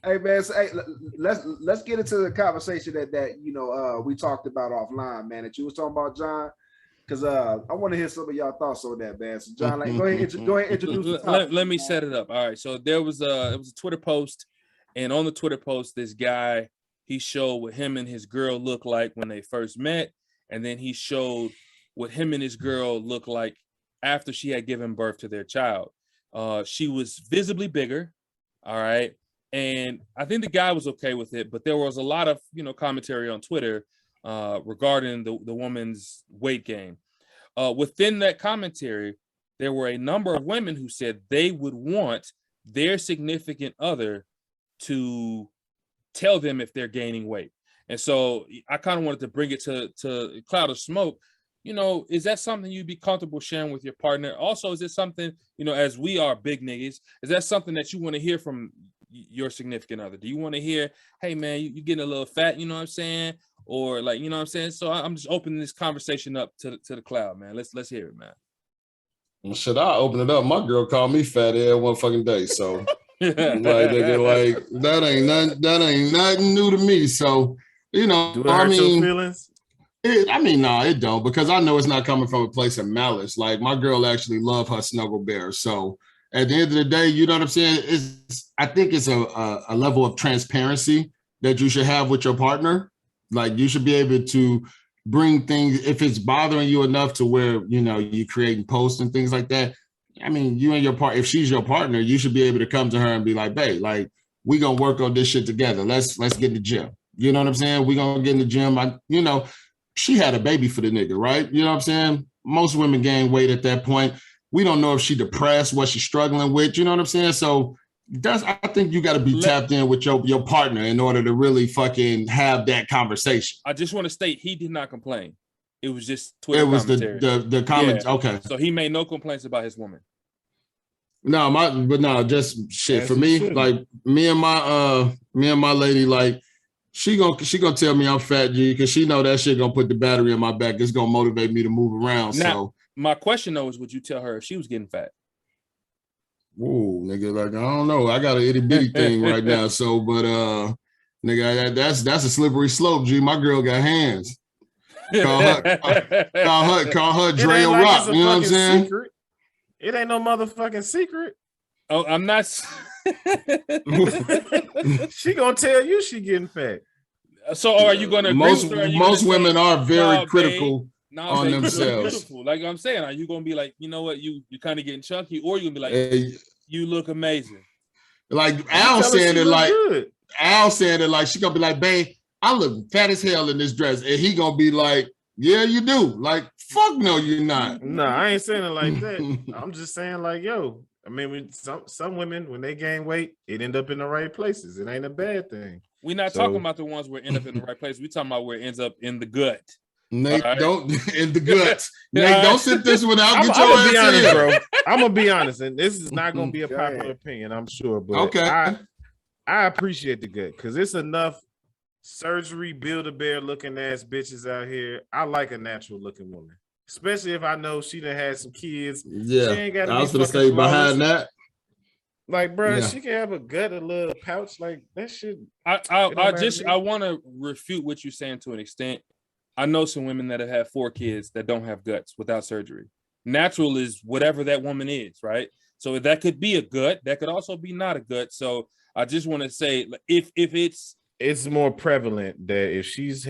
Speaker 1: Hey man, so, hey, let's get into the conversation that you know we talked about offline, man. That you was talking about, John, because I want to hear some of y'all thoughts on that, man. So John, like, go ahead, introduce the topic.
Speaker 4: let me set it up. All right, so it was a Twitter post, and on the Twitter post, this guy, he showed what him and his girl looked like when they first met, and then he showed what him and his girl looked like after she had given birth to their child. She was visibly bigger, all right, and I think the guy was okay with it, but there was a lot of commentary on Twitter regarding the woman's weight gain. Within that commentary, there were a number of women who said they would want their significant other to tell them if they're gaining weight. And so I kind of wanted to bring it to Cloud of Smoke. Is that something you'd be comfortable sharing with your partner? Also, is it something, as we are big niggas, is that something that you want to hear from your significant other? Do you want to hear, hey man, you getting a little fat, you know what I'm saying? Or like, you know what I'm saying? So I'm just opening this conversation up to the Cloud, man. Let's hear it, man.
Speaker 2: Should I open it up? My girl called me fat every one fucking day. So like that ain't nothing new to me. So
Speaker 3: Do it hurt your feelings?
Speaker 2: No, it don't, because I know it's not coming from a place of malice. Like my girl actually love her snuggle bear. So at the end of the day, you know what I'm saying? I think it's a level of transparency that you should have with your partner. Like you should be able to bring things, if it's bothering you enough to where, you creating posts and things like that. I mean, you and your partner, if she's your partner, you should be able to come to her and be like, babe, like we gonna work on this shit together. Let's get in the gym. You know what I'm saying? We gonna get in the gym. She had a baby for the nigga, right? You know what I'm saying? Most women gain weight at that point. We don't know if she depressed, what she's struggling with. You know what I'm saying? So I think you got to be tapped in with your partner in order to really fucking have that conversation.
Speaker 4: I just want to state he did not complain. It was just Twitter.
Speaker 2: It was
Speaker 4: commentary.
Speaker 2: the comments. Yeah. Okay.
Speaker 4: So he made no complaints about his woman.
Speaker 2: Just shit for me. Like me and my lady, like she gonna tell me I'm fat, G, because she know that shit gonna put the battery in my back. It's gonna motivate me to move around. Now, so
Speaker 4: my question though is, would you tell her if she was getting fat?
Speaker 2: Ooh, nigga, like I don't know. I got an itty bitty thing right now. So, but nigga, that's a slippery slope, G. My girl got hands. Call her Drea Rock. You know what I'm saying?
Speaker 3: Secret. It ain't no motherfucking secret.
Speaker 4: Oh, I'm not.
Speaker 3: She gonna tell you she getting fat.
Speaker 4: So are you gonna?
Speaker 2: Most women are very critical on themselves.
Speaker 4: Beautiful. Like I'm saying, are you gonna be like, you know what, you kind of getting chunky, or you gonna be like, hey, you look amazing?
Speaker 2: Like Al saying it like she gonna be like, babe, I look fat as hell in this dress, and he gonna be like, yeah, you do. Like, fuck no, you're not.
Speaker 3: No, I ain't saying it like that. I'm just saying like, yo, I mean, some women, when they gain weight, it end up in the right places. It ain't a bad thing.
Speaker 4: We're not talking about the ones where it end up in the right place. We're talking about where it ends up in the gut.
Speaker 2: Nate, don't in the guts. Nate, don't sit this one out. Get your ass
Speaker 3: honest,
Speaker 2: in,
Speaker 3: bro. I'm gonna be honest, and this is not gonna be a popular opinion, I'm sure. But
Speaker 2: okay,
Speaker 3: I appreciate the gut because it's enough surgery, Build-A-Bear looking ass bitches out here. I like a natural looking woman, especially if I know she done had some kids.
Speaker 2: Yeah, she ain't got I was gonna stay behind that.
Speaker 3: Like, bro, she can have a gut, a little pouch, like that shit.
Speaker 4: I want to refute what you're saying to an extent. I know some women that have had 4 kids that don't have guts without surgery. Natural is whatever that woman is, right? So that could be a gut, that could also be not a gut. So I just want to say, if it's
Speaker 3: more prevalent that if she's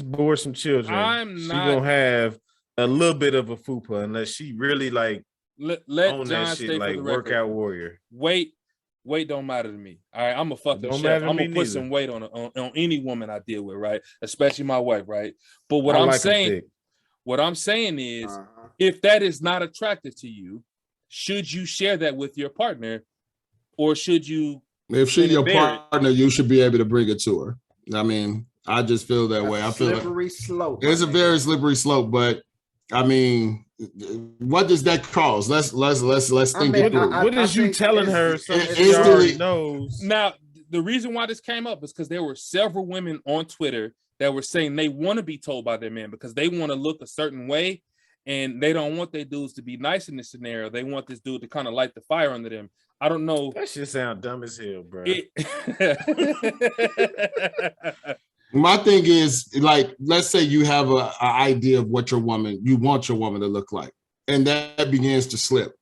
Speaker 3: bore some children, she's gonna have a little bit of a fupa unless she really like
Speaker 4: let
Speaker 3: own
Speaker 4: John
Speaker 3: that shit,
Speaker 4: stay
Speaker 3: like
Speaker 4: for the record.
Speaker 3: Workout warrior.
Speaker 4: Weight weight don't matter to me. All right, I'm a fucking
Speaker 3: Don't
Speaker 4: chef.
Speaker 3: matter to
Speaker 4: I'm gonna
Speaker 3: me
Speaker 4: put
Speaker 3: neither.
Speaker 4: some weight on any woman I deal with, right? Especially my wife, right? But what
Speaker 3: I
Speaker 4: I'm
Speaker 3: like 'em
Speaker 4: saying,
Speaker 3: thick.
Speaker 4: what I'm saying is,
Speaker 1: Uh-huh.
Speaker 4: if that is not attractive to you, should you share that with your partner, or should you?
Speaker 2: If she's your
Speaker 4: bury it?
Speaker 2: partner, you should be able to bring it to her. I mean, I just feel that way. I
Speaker 1: That's a
Speaker 2: feel like
Speaker 1: slippery slope.
Speaker 2: it's a
Speaker 1: my
Speaker 2: very
Speaker 1: nigga.
Speaker 2: slippery slope, but I mean, what does that cause? Let's think
Speaker 1: mean,
Speaker 2: it through.
Speaker 1: I
Speaker 3: What is you
Speaker 1: think
Speaker 3: telling
Speaker 1: it's-
Speaker 3: her something
Speaker 2: it's
Speaker 3: she
Speaker 2: instantly-
Speaker 3: already knows?
Speaker 4: Now, the reason why this came up is because there were several women on Twitter that were saying they want to be told by their men because they want to look a certain way, and they don't want their dudes to be nice in this scenario. They want this dude to kind of light the fire under them. I don't know.
Speaker 3: That shit sound dumb as hell, bro.
Speaker 2: My thing is, like, let's say you have an idea of what you want your woman to look like, and that begins to slip.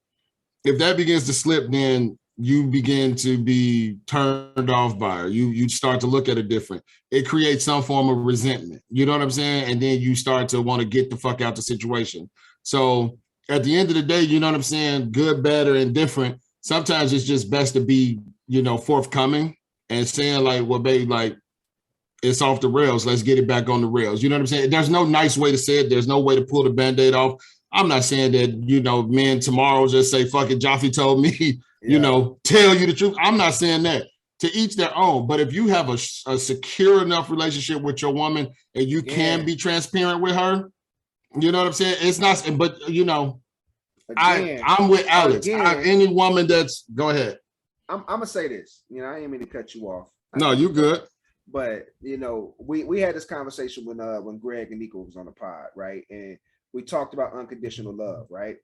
Speaker 2: If that begins to slip, then you begin to be turned off by her. You start to look at it different. It creates some form of resentment. You know what I'm saying? And then you start to want to get the fuck out the situation. So at the end of the day, you know what I'm saying? Good, bad, or indifferent. Sometimes it's just best to be, forthcoming and saying like, well, babe, like, it's off the rails. Let's get it back on the rails. You know what I'm saying? There's no nice way to say it. There's no way to pull the Band-Aid off. I'm not saying that, men tomorrow just say, fuck it, Jaffe told me, tell you the truth. I'm not saying that. To each their own. But if you have a secure enough relationship with your woman and you can be transparent with her, you know what I'm saying? It's not, but, I'm with Alex. Any woman that's, go ahead.
Speaker 1: I'm gonna say this. I ain't mean to cut you off.
Speaker 2: No, you good.
Speaker 1: But we had this conversation when Greg and Nico was on the pod, right? And we talked about unconditional love, right?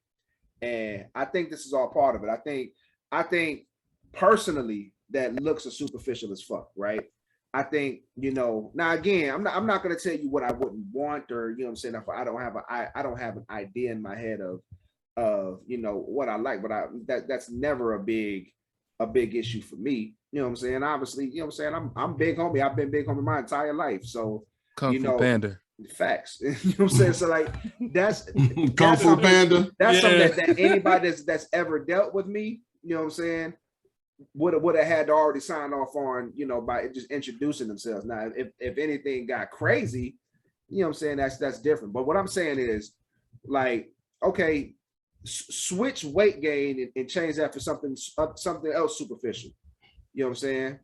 Speaker 1: And I think this is all part of it. I think personally that looks are superficial as fuck, right? I think, now again, I'm not gonna tell you what I wouldn't want, or what I'm saying, if I don't have an idea in my head of what I like, but that's never a big issue for me. You know what I'm saying? Obviously, I'm big homie. I've been big homie my entire life. So
Speaker 4: Kung Fu Panda.
Speaker 1: Facts. You know what I'm saying? So like that's
Speaker 2: Kung Fu Panda.
Speaker 1: That's something that anybody that's ever dealt with me, you know what I'm saying, would have had to already sign off on, by just introducing themselves. Now, if anything got crazy, you know what I'm saying, that's different. But what I'm saying is, like, okay, switch weight gain and change that for something else superficial. You know what I'm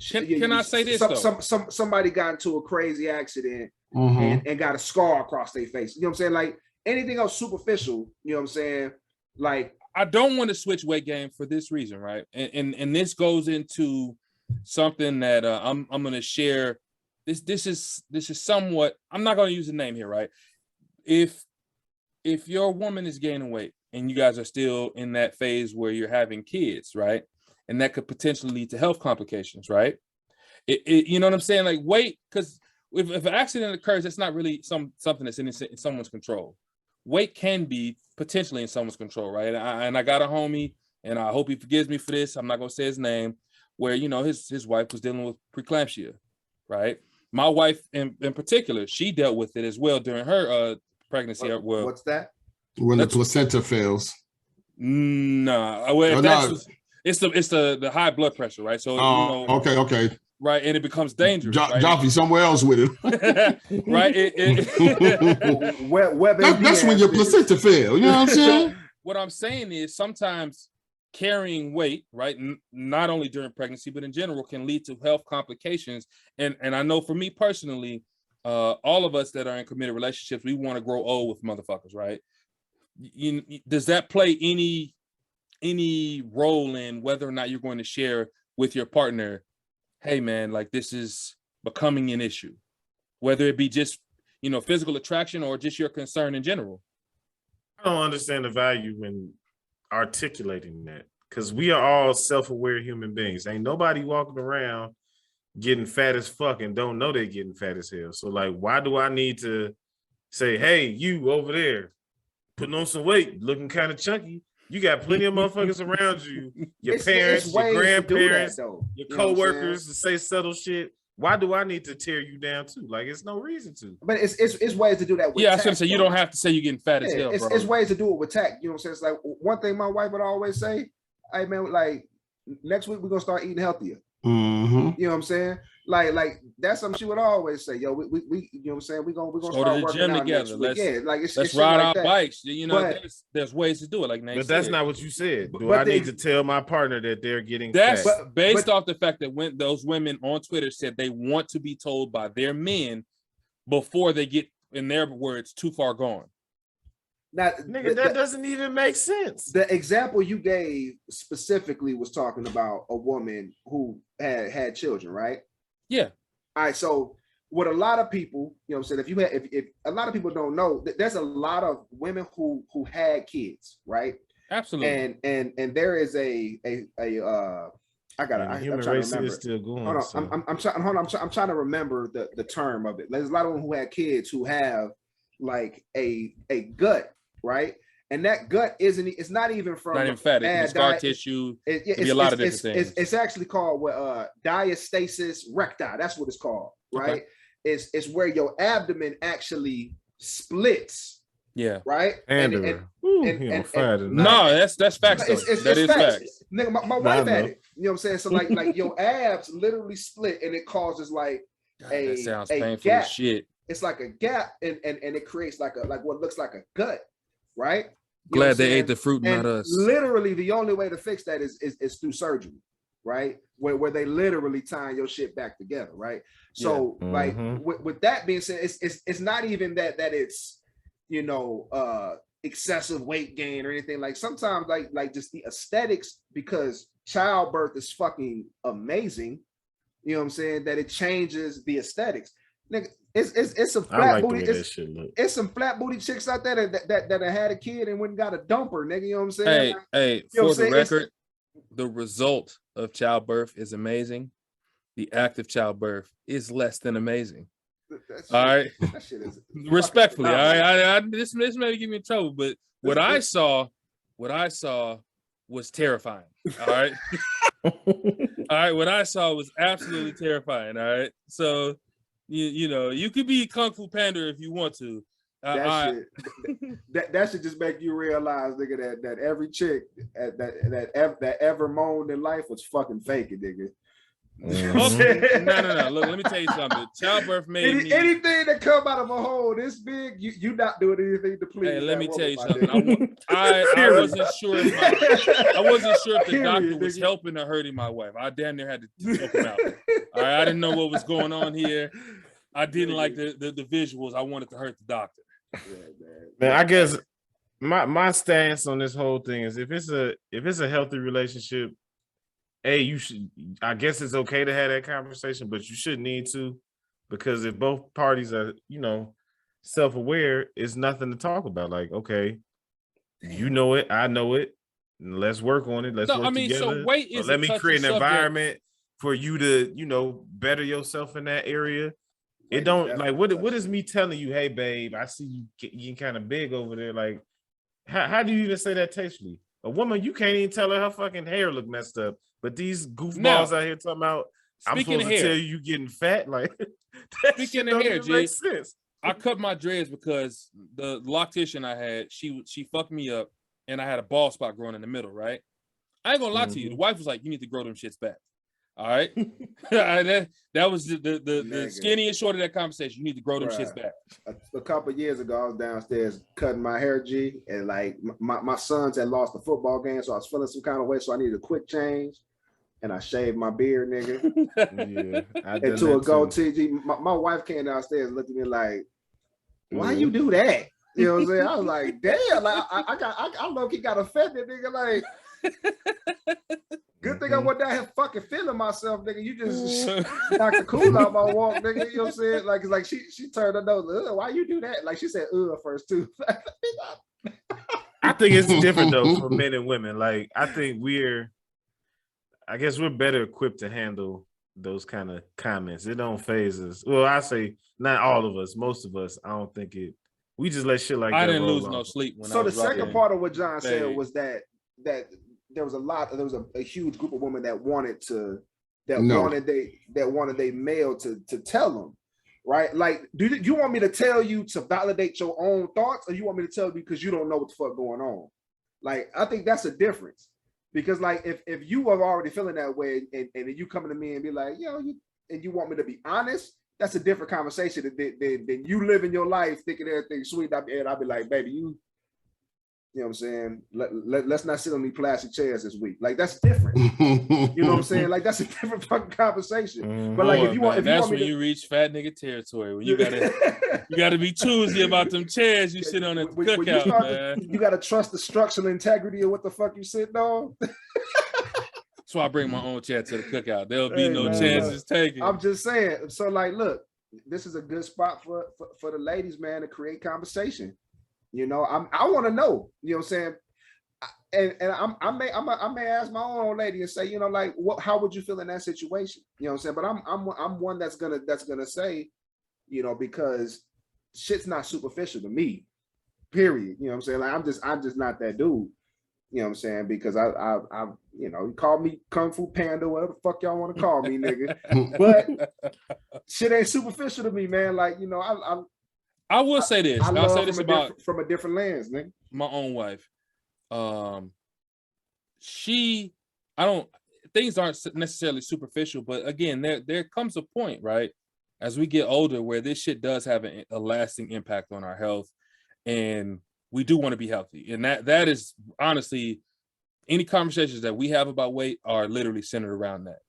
Speaker 1: saying?
Speaker 4: Can I say this though?
Speaker 1: Somebody got into a crazy accident and got a scar across their face. You know what I'm saying? Like anything else superficial, you know what I'm saying? Like
Speaker 4: I don't want to switch weight gain for this reason, right? And this goes into something that I'm going to share. This is somewhat, I'm not going to use a name here, right? If your woman is gaining weight and you guys are still in that phase where you're having kids, right? And that could potentially lead to health complications, right? You know what I'm saying? Like weight, because if an accident occurs, it's not really something that's in someone's control. Weight can be potentially in someone's control, right? And I got a homie, and I hope he forgives me for this. I'm not gonna say his name, where his wife was dealing with preeclampsia, right? My wife in particular, she dealt with it as well during her pregnancy.
Speaker 1: What's that?
Speaker 2: When the placenta fails.
Speaker 4: No, well, it's the high blood pressure, right? So
Speaker 2: okay.
Speaker 4: Right, and it becomes dangerous.
Speaker 2: Jaffe somewhere else with it.
Speaker 4: Right.
Speaker 2: That's when your placenta fail. You know what I'm saying?
Speaker 4: What I'm saying is sometimes carrying weight, right, not only during pregnancy, but in general, can lead to health complications. And I know for me personally, all of us that are in committed relationships, we want to grow old with motherfuckers, right? Does that play any role in whether or not you're going to share with your partner, hey man, like this is becoming an issue, whether it be just, physical attraction or just your concern in general?
Speaker 3: I don't understand the value in articulating that, because we are all self-aware human beings. Ain't nobody walking around getting fat as fuck and don't know they're getting fat as hell. So like, why do I need to say, hey, you over there putting on some weight, looking kind of chunky? You got plenty of motherfuckers around you, your parents, your grandparents, your coworkers to say subtle shit. Why do I need to tear you down too? Like, it's no reason to.
Speaker 1: But it's ways to do that with
Speaker 4: I was gonna say, you don't have to say you're getting fat as hell, bro.
Speaker 1: It's ways to do it with tact. You know what I'm saying? It's like one thing my wife would always say, hey man, like, next week we're gonna start eating healthier.
Speaker 2: Mm-hmm.
Speaker 1: You know what I'm saying? Like that's something she would always say. Yo, we you know what I'm saying? We're gonna
Speaker 4: start
Speaker 1: working
Speaker 4: gym
Speaker 1: out
Speaker 4: together.
Speaker 1: Let's
Speaker 4: ride
Speaker 1: like
Speaker 4: our
Speaker 1: that.
Speaker 4: bikes. You know,
Speaker 1: But,
Speaker 4: there's ways to do it. Like Nate
Speaker 3: But that's
Speaker 4: said.
Speaker 3: not what you said. Do
Speaker 1: but
Speaker 3: I need to tell my partner that they're getting
Speaker 4: That's
Speaker 3: fat?
Speaker 4: based off the fact that when those women on Twitter said they want to be told by their men before they get, in their words, too far gone.
Speaker 1: Now,
Speaker 3: Nigga, that doesn't even make sense.
Speaker 1: the example you gave specifically was talking about a woman who had children, right?
Speaker 4: Yeah.
Speaker 1: All right. So what a lot of people, you know what I'm saying, if a lot of people don't know, there's a lot of women who had kids, right?
Speaker 4: Absolutely.
Speaker 1: And there is a I got
Speaker 3: And
Speaker 1: I'm
Speaker 3: human
Speaker 1: trying to
Speaker 3: race
Speaker 1: remember.
Speaker 3: is still going.
Speaker 1: Hold on,
Speaker 3: so.
Speaker 1: I'm trying to remember the term of it. There's a lot of them who had kids who have like a gut, right? And that gut it's not even from
Speaker 4: not even fat. It can be scar
Speaker 1: diet.
Speaker 4: tissue.
Speaker 1: It
Speaker 4: be a lot of different things.
Speaker 1: It's actually called diastasis recti. That's what it's called, right? Okay. It's where your abdomen actually splits.
Speaker 4: Yeah.
Speaker 1: Right.
Speaker 3: And
Speaker 4: no, that's facts. That is facts.
Speaker 1: Nigga, my wife had it. You know what I'm saying? So like your abs literally split, and it causes like
Speaker 4: that sounds painful
Speaker 1: gap.
Speaker 4: as shit.
Speaker 1: It's like a gap, and it creates like what looks like a gut, right?
Speaker 4: Glad they ate the fruit, not us.
Speaker 1: Literally, the only way to fix that is through surgery, right? Where they literally tying your shit back together, right? So like with that being said, it's not even that it's, you know, excessive weight gain or anything. Like sometimes like just the aesthetics, because childbirth is fucking amazing. You know what I'm saying? That it changes the aesthetics. Nigga, it's some flat booty. It's some flat booty chicks out there that had a kid and went and got a dumper, nigga. You know what I'm saying?
Speaker 4: Hey, for the record, the result of childbirth is amazing. The act of childbirth is less than amazing. All right. That shit is respectfully. All right. This may get me in trouble, but what I saw was terrifying. All right. All right. What I saw was absolutely terrifying. All right. So you know, you could be Kung Fu Panda if you want to.
Speaker 1: That should just make you realize, nigga, that every chick that ever moaned in life was fucking faking, nigga.
Speaker 4: No. Look, let me tell you something. Childbirth made
Speaker 1: anything that come out of a hole this big, you not doing anything to please.
Speaker 4: Hey, let me tell you something. I wasn't sure if the doctor was helping or hurting my wife. I damn near had to help him out. All right, I didn't know what was going on here. I didn't like the visuals. I wanted to hurt the doctor.
Speaker 3: Man, I guess my stance on this whole thing is if it's a healthy relationship, I guess it's okay to have that conversation, but you shouldn't need to, because if both parties are, you know, self-aware, it's nothing to talk about. Like, okay, you know it, I know it, let's work on it. Let's work together.
Speaker 4: So weight is
Speaker 3: let me create an environment for you to, you know, better yourself in that area. It don't like what is me telling you, hey babe, I see you getting kind of big over there. Like, how do you even say that tastefully? A woman, you can't even tell her fucking hair look messed up. But these goofballs out here talking about, I'm supposed to tell you getting fat. Like,
Speaker 4: speaking of hair, Jay, I cut my dreads because the loctician I had, she fucked me up, and I had a bald spot growing in the middle. Right? I ain't gonna lie to you. The wife was like, "You need to grow them shits back." All right, that was the skinny and short of that conversation. You need to grow them shits back.
Speaker 1: A couple of years ago, I was downstairs cutting my hair, G, and like my sons had lost the football game, so I was feeling some kind of way, so I needed a quick change. And I shaved my beard, nigga. Into a goatee. G. My wife came downstairs and looked at me like, why you do that? You know what I'm saying? I was like, damn, like I low-key got offended, nigga. Like, good thing I wasn't down here fucking feeling myself, nigga. You just knocked the cool out my walk, nigga. You know what I'm saying? Like, it's like she turned her nose, why you do that? Like she said, first too.
Speaker 3: I think it's different though for men and women. Like, I guess we're better equipped to handle those kind of comments. It don't phase us. Well, I say not all of us, most of us. I don't think it. We just let shit like that.
Speaker 4: I didn't lose no sleep.
Speaker 1: So the second part of what John said was that there was a huge group of women that wanted they male to tell them, right? Like, do you want me to tell you to validate your own thoughts, or you want me to tell you because you don't know what the fuck going on? Like, I think that's a difference. Because like if you are already feeling that way and then you come to me and be like, yo, you want me to be honest, that's a different conversation than you living your life thinking everything's sweet. And I'll be like, baby, you know what I'm saying? Let's not sit on these plastic chairs this week. Like that's different. You know what I'm saying? Like that's a different fucking conversation. But like if you want,
Speaker 4: that's when you reach fat nigga territory. When you gotta be choosy about them chairs you sit on at the cookout, man.
Speaker 1: You gotta trust the structural integrity of what the fuck you sitting on.
Speaker 4: So I bring my own chair to the cookout. There'll be no chances taken.
Speaker 1: I'm just saying. So like, look, this is a good spot for the ladies, man, to create conversation. You know, I want to know. You know what I'm saying? And I may ask my own lady and say, you know, like, how would you feel in that situation? You know what I'm saying? But I'm one that's gonna say, you know, because shit's not superficial to me. Period. You know what I'm saying? Like I'm just not that dude. You know what I'm saying? Because I you know, you call me Kung Fu Panda, whatever the fuck y'all want to call me, nigga. But shit ain't superficial to me, man. Like, you know,
Speaker 4: I will say this. I'll say this about
Speaker 1: from a different lens, nigga.
Speaker 4: My own wife. Things aren't necessarily superficial, but again, there comes a point, right, as we get older where this shit does have a lasting impact on our health, and we do want to be healthy. And that is honestly, any conversations that we have about weight are literally centered around that.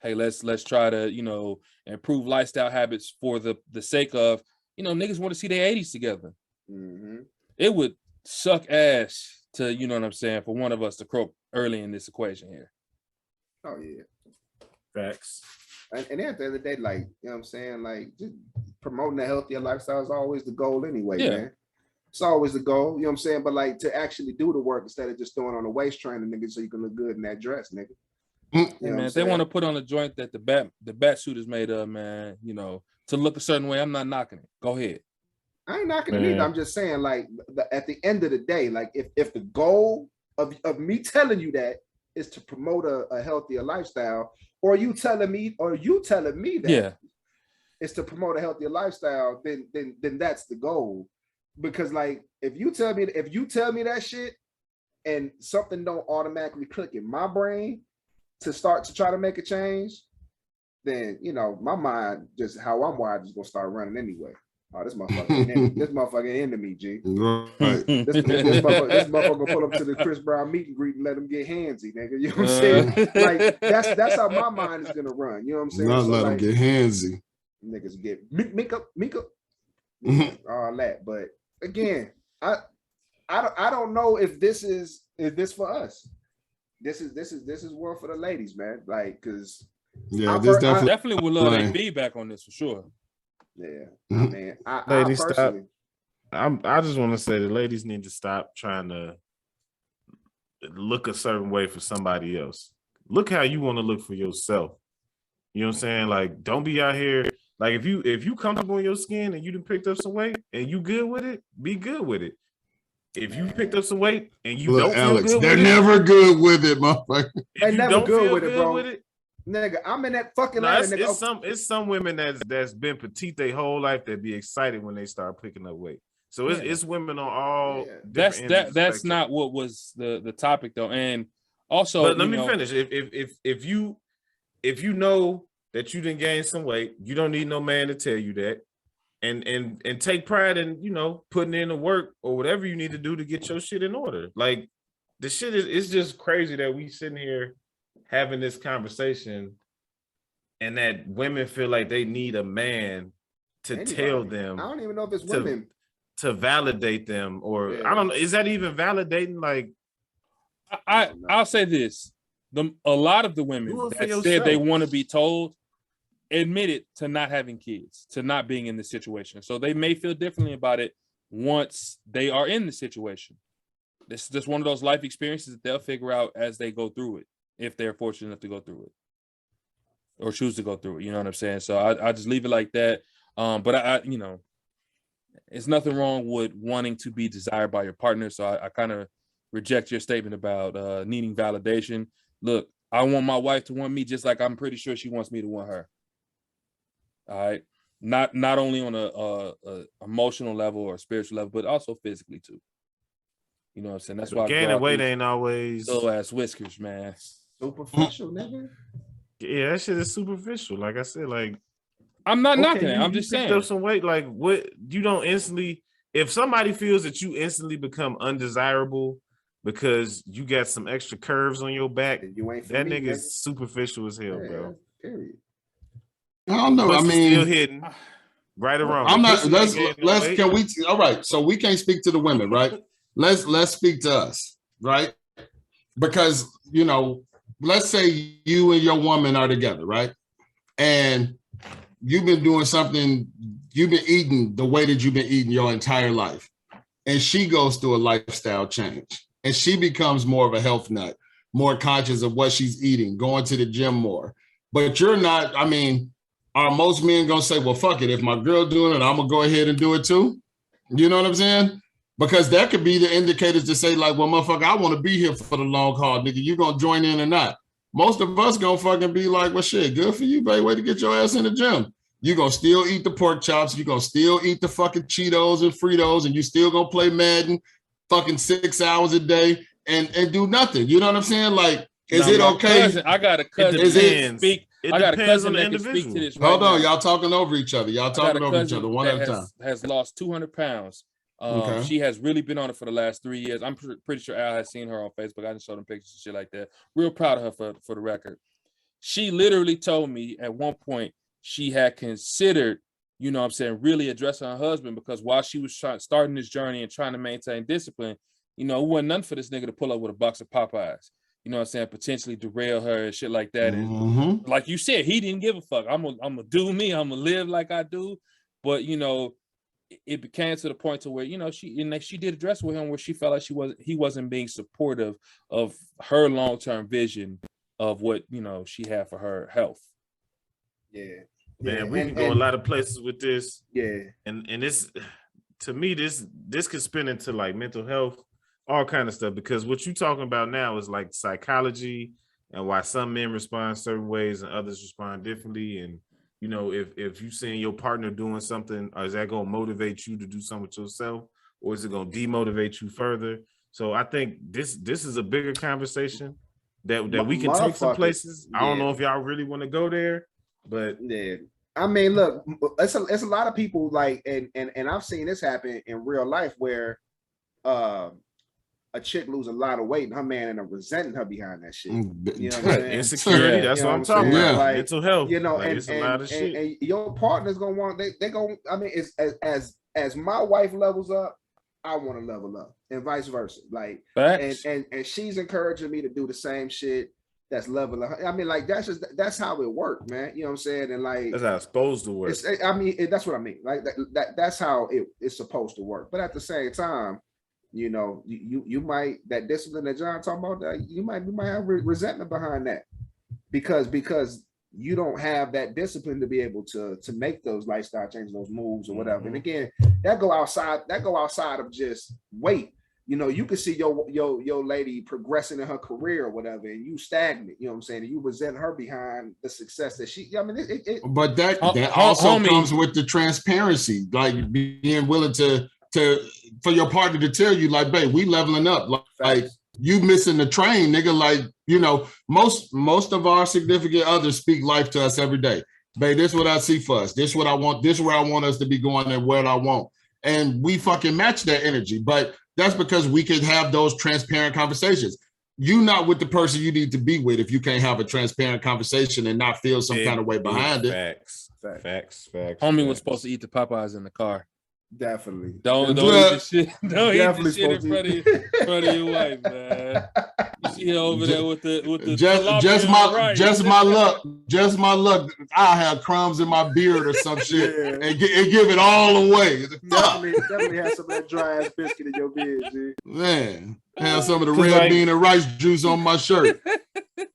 Speaker 4: Hey, let's try to, you know, improve lifestyle habits for the sake of, you know, niggas want to see their 80s together.
Speaker 1: Mm-hmm.
Speaker 4: It would suck ass to, you know what I'm saying, for one of us to croak early in this equation here.
Speaker 1: Oh yeah.
Speaker 3: Facts.
Speaker 1: And then at the end of the day, like, you know what I'm saying, like just promoting a healthier lifestyle is always the goal anyway, man. It's always the goal, you know what I'm saying? But like to actually do the work instead of just throwing on a waist trainer, nigga, so you can look good in that dress, nigga.
Speaker 4: You know, man, if they want to put on a joint that the bat suit is made of, man, you know, to look a certain way, I'm not knocking it. Go ahead.
Speaker 1: I ain't knocking it either. I'm just saying, like, at the end of the day, like, if the goal of me telling you that is to promote a healthier lifestyle, or you telling me that it's to promote a healthier lifestyle, then that's the goal. Because like, if you tell me that shit and something don't automatically click in my brain to start to try to make a change, then, you know, my mind, just how I'm wired, is gonna start running anyway. Oh, this motherfucker into me, G.
Speaker 2: Right.
Speaker 1: This motherfucker gonna pull up to the Chris Brown meet and greet and let him get handsy, nigga. You know what I'm saying? Like that's how my mind is gonna run. You know what I'm saying?
Speaker 2: Not let him get handsy.
Speaker 1: Niggas get Mika, all that. But again, I don't know if this is for us. This is world for the ladies, man. Like, cause
Speaker 2: yeah, this
Speaker 4: definitely would love their feedback on this for sure.
Speaker 1: Yeah, man.
Speaker 3: Ladies, stop. I just want to say the ladies need to stop trying to look a certain way for somebody else. Look how you want to look for yourself. You know what I'm saying? Like, don't be out here. Like, if you comfortable in your skin and you done picked up some weight and you good with it, be good with it. If you picked up some weight and you don't feel
Speaker 2: Alex,
Speaker 3: good
Speaker 2: they're
Speaker 3: with it,
Speaker 2: never good with it, motherfucker.
Speaker 1: They never good with it, bro.
Speaker 3: With it,
Speaker 1: nigga, I'm in that fucking
Speaker 3: line. It's some women that's been petite their whole life that be excited when they start picking up weight. So it's women on all.
Speaker 1: Yeah.
Speaker 4: That's not what was the topic though. And also,
Speaker 3: but let me finish. If you know that you didn't gain some weight, you don't need no man to tell you that, and take pride in, you know, putting in the work or whatever you need to do to get your shit in order. Like, the shit is just crazy that we sitting here having this conversation and that women feel like they need a man to tell them.
Speaker 1: I don't even know if it's women
Speaker 3: to validate them, or I don't know. Is that even validating? Like,
Speaker 4: I'll say this: a lot of the women that said they want to be told admitted to not having kids, to not being in the situation. So they may feel differently about it once they are in the situation. This is just one of those life experiences that they'll figure out as they go through it, if they're fortunate enough to go through it or choose to go through it. You know what I'm saying? So I just leave it like that. But I you know, it's nothing wrong with wanting to be desired by your partner. So I kind of reject your statement about needing validation. Look, I want my wife to want me just like I'm pretty sure she wants me to want her. All right. Not only on a emotional level or spiritual level, but also physically too. You know what I'm saying? That's why
Speaker 3: gaining weight ain't always
Speaker 4: little ass whiskers, man.
Speaker 1: Superficial, nigga.
Speaker 3: Yeah, that shit is superficial. Like I said, like
Speaker 4: I'm not knocking it. I'm just
Speaker 3: picked
Speaker 4: saying.
Speaker 3: up some weight. Like what? You don't instantly. If somebody feels that you instantly become undesirable because you got some extra curves on your back,
Speaker 1: You ain't
Speaker 3: that nigga's superficial as hell, bro.
Speaker 1: Period.
Speaker 2: I don't know.
Speaker 3: Pussy's
Speaker 2: I mean,
Speaker 3: still hidden. Right or wrong.
Speaker 2: I'm not.
Speaker 3: Pussy
Speaker 2: Let's.
Speaker 3: ain't gaining no weight.
Speaker 2: Can we? All right. So we can't speak to the women, right? Let's speak to us, right? Because let's say you and your woman are together, right? And you've been doing something. You've been eating the way that you've been eating your entire life, and she goes through a lifestyle change, and she becomes more of a health nut, more conscious of what she's eating, going to the gym more. But you're not. I mean, are most men gonna say, well, fuck it, if my girl doing it, I'm gonna go ahead and do it too? You know what I'm saying? Because that could be the indicators to say, like, well, motherfucker, I want to be here for the long haul, nigga. You gonna join in or not? Most of us gonna fucking be like, well, shit, good for you, babe. Way to get your ass in the gym. You gonna still eat the pork chops, you gonna still eat the fucking Cheetos and Fritos, and you still gonna play Madden fucking 6 hours a day and do nothing. You know what I'm saying? Like, is it okay?
Speaker 4: I got a cousin. I got a cousin that can speak to this.
Speaker 2: Hold on, y'all talking over each other. Y'all talking over each other one at a time.
Speaker 4: Has lost 200 pounds.
Speaker 2: Okay.
Speaker 4: She has really been on it for the last 3 years. I'm pretty sure Al has seen her on Facebook. I didn't show them pictures and shit like that. Real proud of her for the record. She literally told me at one point she had considered, you know what I'm saying, really addressing her husband, because while she was starting this journey and trying to maintain discipline, it wasn't nothing for this nigga to pull up with a box of Popeyes. You know what I'm saying? Potentially derail her and shit like that. And like you said, he didn't give a fuck. I'm gonna do me. I'm gonna live like I do. But it became to the point to where she did address with him where she felt like he wasn't being supportive of her long-term vision of what she had for her health.
Speaker 1: Yeah,
Speaker 3: man, we can go a lot of places with this.
Speaker 1: Yeah,
Speaker 3: and this, to me, this could spin into like mental health, all kind of stuff, because what you're talking about now is like psychology and why some men respond certain ways and others respond differently. And if you seeing your partner doing something, is that going to motivate you to do something with yourself, or is it going to demotivate you further? So I think this is a bigger conversation that we can take some places. I don't know if y'all really want to go there, but
Speaker 1: yeah. I mean, look, it's a lot of people like, and I've seen this happen in real life where a chick lose a lot of weight and her man end up resenting her behind that shit. You know what I'm saying?
Speaker 3: Insecurity. That's what I'm talking about.
Speaker 1: Like,
Speaker 3: mental health.
Speaker 1: And
Speaker 3: it's a lot of shit.
Speaker 1: And your partner's gonna want they gonna. I mean, it's as my wife levels up, I want to level up, and vice versa. Like, and she's encouraging me to do the same shit. That's leveling. I mean, like that's how it works, man. You know what I'm saying? And like
Speaker 3: that's how it's supposed to work.
Speaker 1: That's what I mean. Like that's how it's supposed to work. But at the same time, you might, that discipline that John talking about, that you might have resentment behind that because you don't have that discipline to be able to make those lifestyle changes, those moves or whatever. And again, that go outside of just weight. You can see your lady progressing in her career or whatever, and you stagnant. You know what I'm saying? And you resent her behind the success that she. I mean,
Speaker 2: but that also comes with the transparency, like being willing to for your partner to tell you, like, babe, we leveling up. Like you missing the train, nigga. Like, most of our significant others speak life to us every day. Babe, this is what I see for us. This is what I want. This is where I want us to be going and where I want. And we fucking match that energy. But that's because we can have those transparent conversations. You not with the person you need to be with if you can't have a transparent conversation and not feel some kind of way behind it.
Speaker 3: Facts.
Speaker 4: Homie was supposed to eat the Popeyes in the car.
Speaker 1: Definitely.
Speaker 4: Don't eat the shit. Don't eat the shit in front of your wife, man. You see her over there with the
Speaker 2: just my luck. I have crumbs in my beard or some shit and give it all away.
Speaker 1: Definitely have some of that dry ass biscuit in your beard, G.
Speaker 2: Man, have some of the red bean and rice juice on my shirt.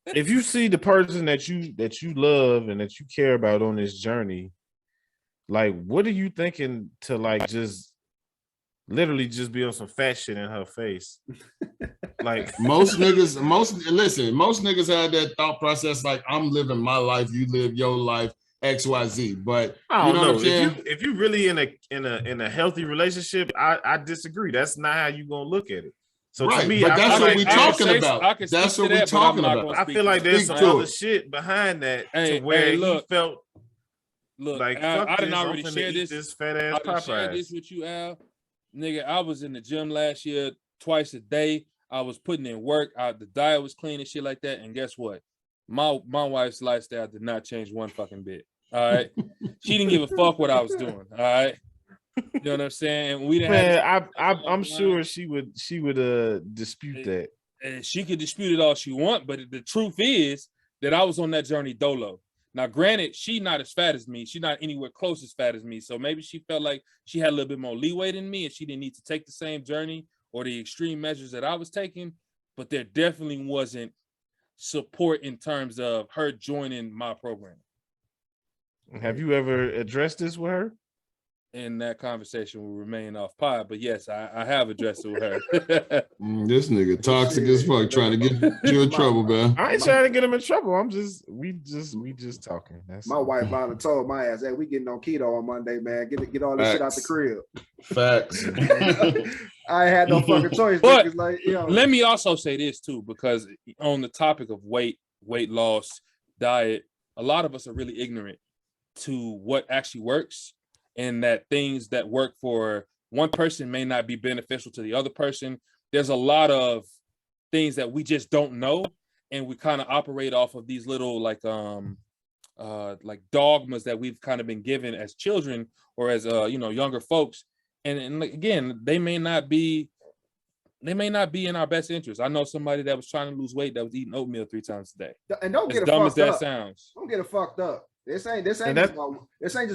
Speaker 3: If you see the person that you love and that you care about on this journey, like, what are you thinking to like just literally just be on some fat shit in her face? Like
Speaker 2: most niggas had that thought process, like, I'm living my life, you live your life, XYZ. But
Speaker 3: I don't know. If you really in a healthy relationship, I disagree. That's not how you gonna look at it. So
Speaker 2: right,
Speaker 3: to me,
Speaker 2: but that's what
Speaker 3: we
Speaker 2: talking about. That's what we talking about.
Speaker 3: I feel like there's some other shit behind that to where he felt like
Speaker 4: I didn't already share
Speaker 3: this fat ass Popeyes.
Speaker 4: Share this with you, Al. Nigga, I was in the gym last year twice a day. I was putting in work. The diet was clean and shit like that. And guess what? My wife's lifestyle did not change one fucking bit. All right, she didn't give a fuck what I was doing. All right. You know what I'm saying? We didn't.
Speaker 3: I'm sure she would dispute that.
Speaker 4: And she could dispute it all she want, but the truth is that I was on that journey dolo. Now, granted, she not as fat as me. She's not anywhere close as fat as me. So maybe she felt like she had a little bit more leeway than me, and she didn't need to take the same journey or the extreme measures that I was taking. But there definitely wasn't support in terms of her joining my program.
Speaker 3: Have you ever addressed this with her?
Speaker 4: And that conversation will remain off pod, but yes, I have addressed it with her.
Speaker 2: This nigga toxic as fuck, trying to get you in trouble, man.
Speaker 3: I ain't trying to get him in trouble. We just talking.
Speaker 1: My wife finally told my ass, "Hey, we getting on keto on Monday, man. Get all this shit out the crib."
Speaker 2: Facts.
Speaker 1: I had no fucking choice.
Speaker 4: But
Speaker 1: like, you know.
Speaker 4: Let me also say this too, because on the topic of weight loss, diet, a lot of us are really ignorant to what actually works. And that things that work for one person may not be beneficial to the other person. There's a lot of things that we just don't know, and we kind of operate off of these little like dogmas that we've kind of been given as children or as younger folks. And again, they may not be in our best interest. I know somebody that was trying to lose weight that was eating oatmeal 3 times a day.
Speaker 1: And don't get
Speaker 4: as
Speaker 1: it
Speaker 4: dumb
Speaker 1: fucked
Speaker 4: as that
Speaker 1: up.
Speaker 4: sounds.
Speaker 1: Don't get it fucked up. This ain't just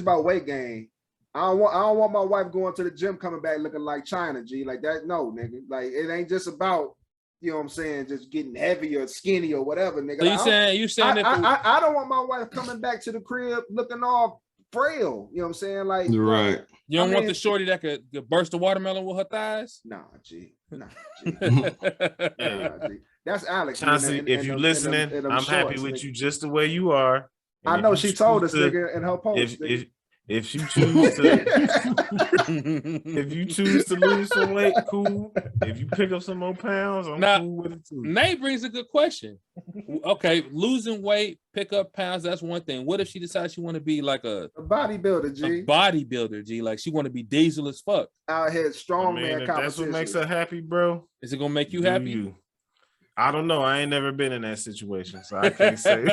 Speaker 1: about weight gain. I don't want my wife going to the gym coming back looking like China, G. Like that, no, nigga. Like it ain't just about, you know what I'm saying, just getting heavy or skinny or whatever, nigga.
Speaker 4: So you saying
Speaker 1: I don't want my wife coming back to the crib looking all frail. You know what I'm saying? Like
Speaker 2: right.
Speaker 4: You don't want the shorty that could burst a watermelon with her thighs?
Speaker 1: Nah, G. Nah, G. That's Alex.
Speaker 3: Chauncey, if you're listening, I'm happy with you just the way you are.
Speaker 1: I know she told us, nigga, in her post.
Speaker 3: If you choose to lose some weight, cool. If you pick up some more pounds, I'm cool with it too.
Speaker 4: Nate brings a good question. Okay, losing weight, pick up pounds, that's one thing. What if she decides she want to be like a
Speaker 1: bodybuilder, G?
Speaker 4: A bodybuilder, G. Like she want to be diesel as fuck.
Speaker 1: Out here, strong man competition.
Speaker 3: That's what makes her happy, bro.
Speaker 4: Is it gonna make you happy?
Speaker 3: I don't know. I ain't never been in that situation, so I can't say.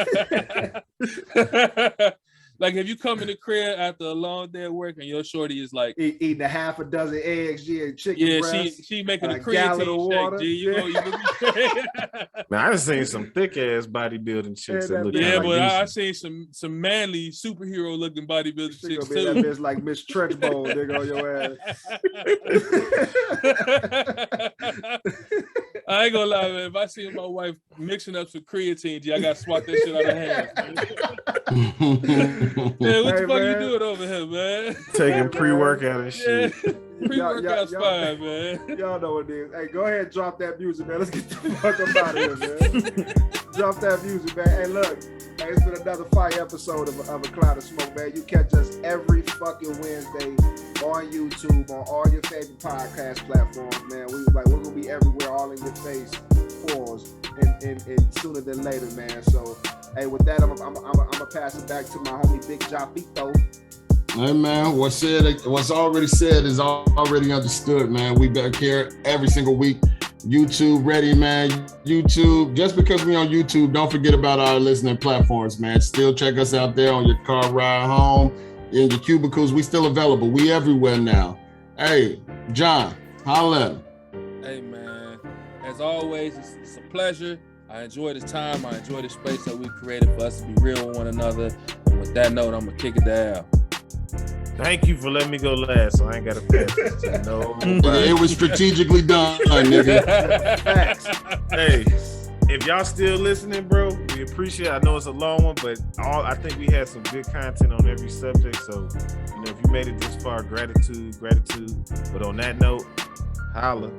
Speaker 4: Like if you come in the crib after a long day of work and your shorty is like
Speaker 1: eating a half a dozen eggs, G, and chicken breast,
Speaker 4: she making a creatine shake, G.
Speaker 3: Man, I just seen some thick ass bodybuilding chicks that look
Speaker 4: I seen some manly superhero looking bodybuilding chicks too.
Speaker 1: That bitch like Miss Trenchbowl, nigga, on your
Speaker 4: ass. I ain't gonna lie, man. If I see my wife mixing up some creatine, G, I gotta swat that shit out of her hands. Man, what the fuck you doing over here, man?
Speaker 3: Taking pre-workout and shit.
Speaker 4: Pre-workout's fine, man.
Speaker 1: Y'all know what it is. Hey, go ahead and drop that music, man. Let's get the fuck up out of here, man. Drop that music, man. Hey, look. Hey, it's been another fire episode of A Cloud of Smoke, man. You catch us every fucking Wednesday on YouTube, on all your favorite podcast platforms, man. We're gonna be everywhere, all in your face, pause, and sooner than later, man. So, hey, with that, I'm gonna pass it back to my homie Big Jopito.
Speaker 2: Hey man, what's already said is already understood, man. We back here every single week. YouTube ready, man. YouTube. Just because we on YouTube, don't forget about our listening platforms, man. Still check us out there on your car ride home, in your cubicles. We still available. We everywhere now. Hey, John, holla at him.
Speaker 4: Hey man, as always, it's a pleasure. I enjoy this time. I enjoy the space that we created for us to be real with one another. And with that note, I'm gonna kick it down.
Speaker 3: Thank you for letting me go last, so I ain't got to pass it to nobody.
Speaker 2: It was strategically done, nigga.
Speaker 3: Facts. Hey, if y'all still listening, bro, we appreciate it. I know it's a long one, but I think we had some good content on every subject. So, if you made it this far, gratitude. But on that note, holla.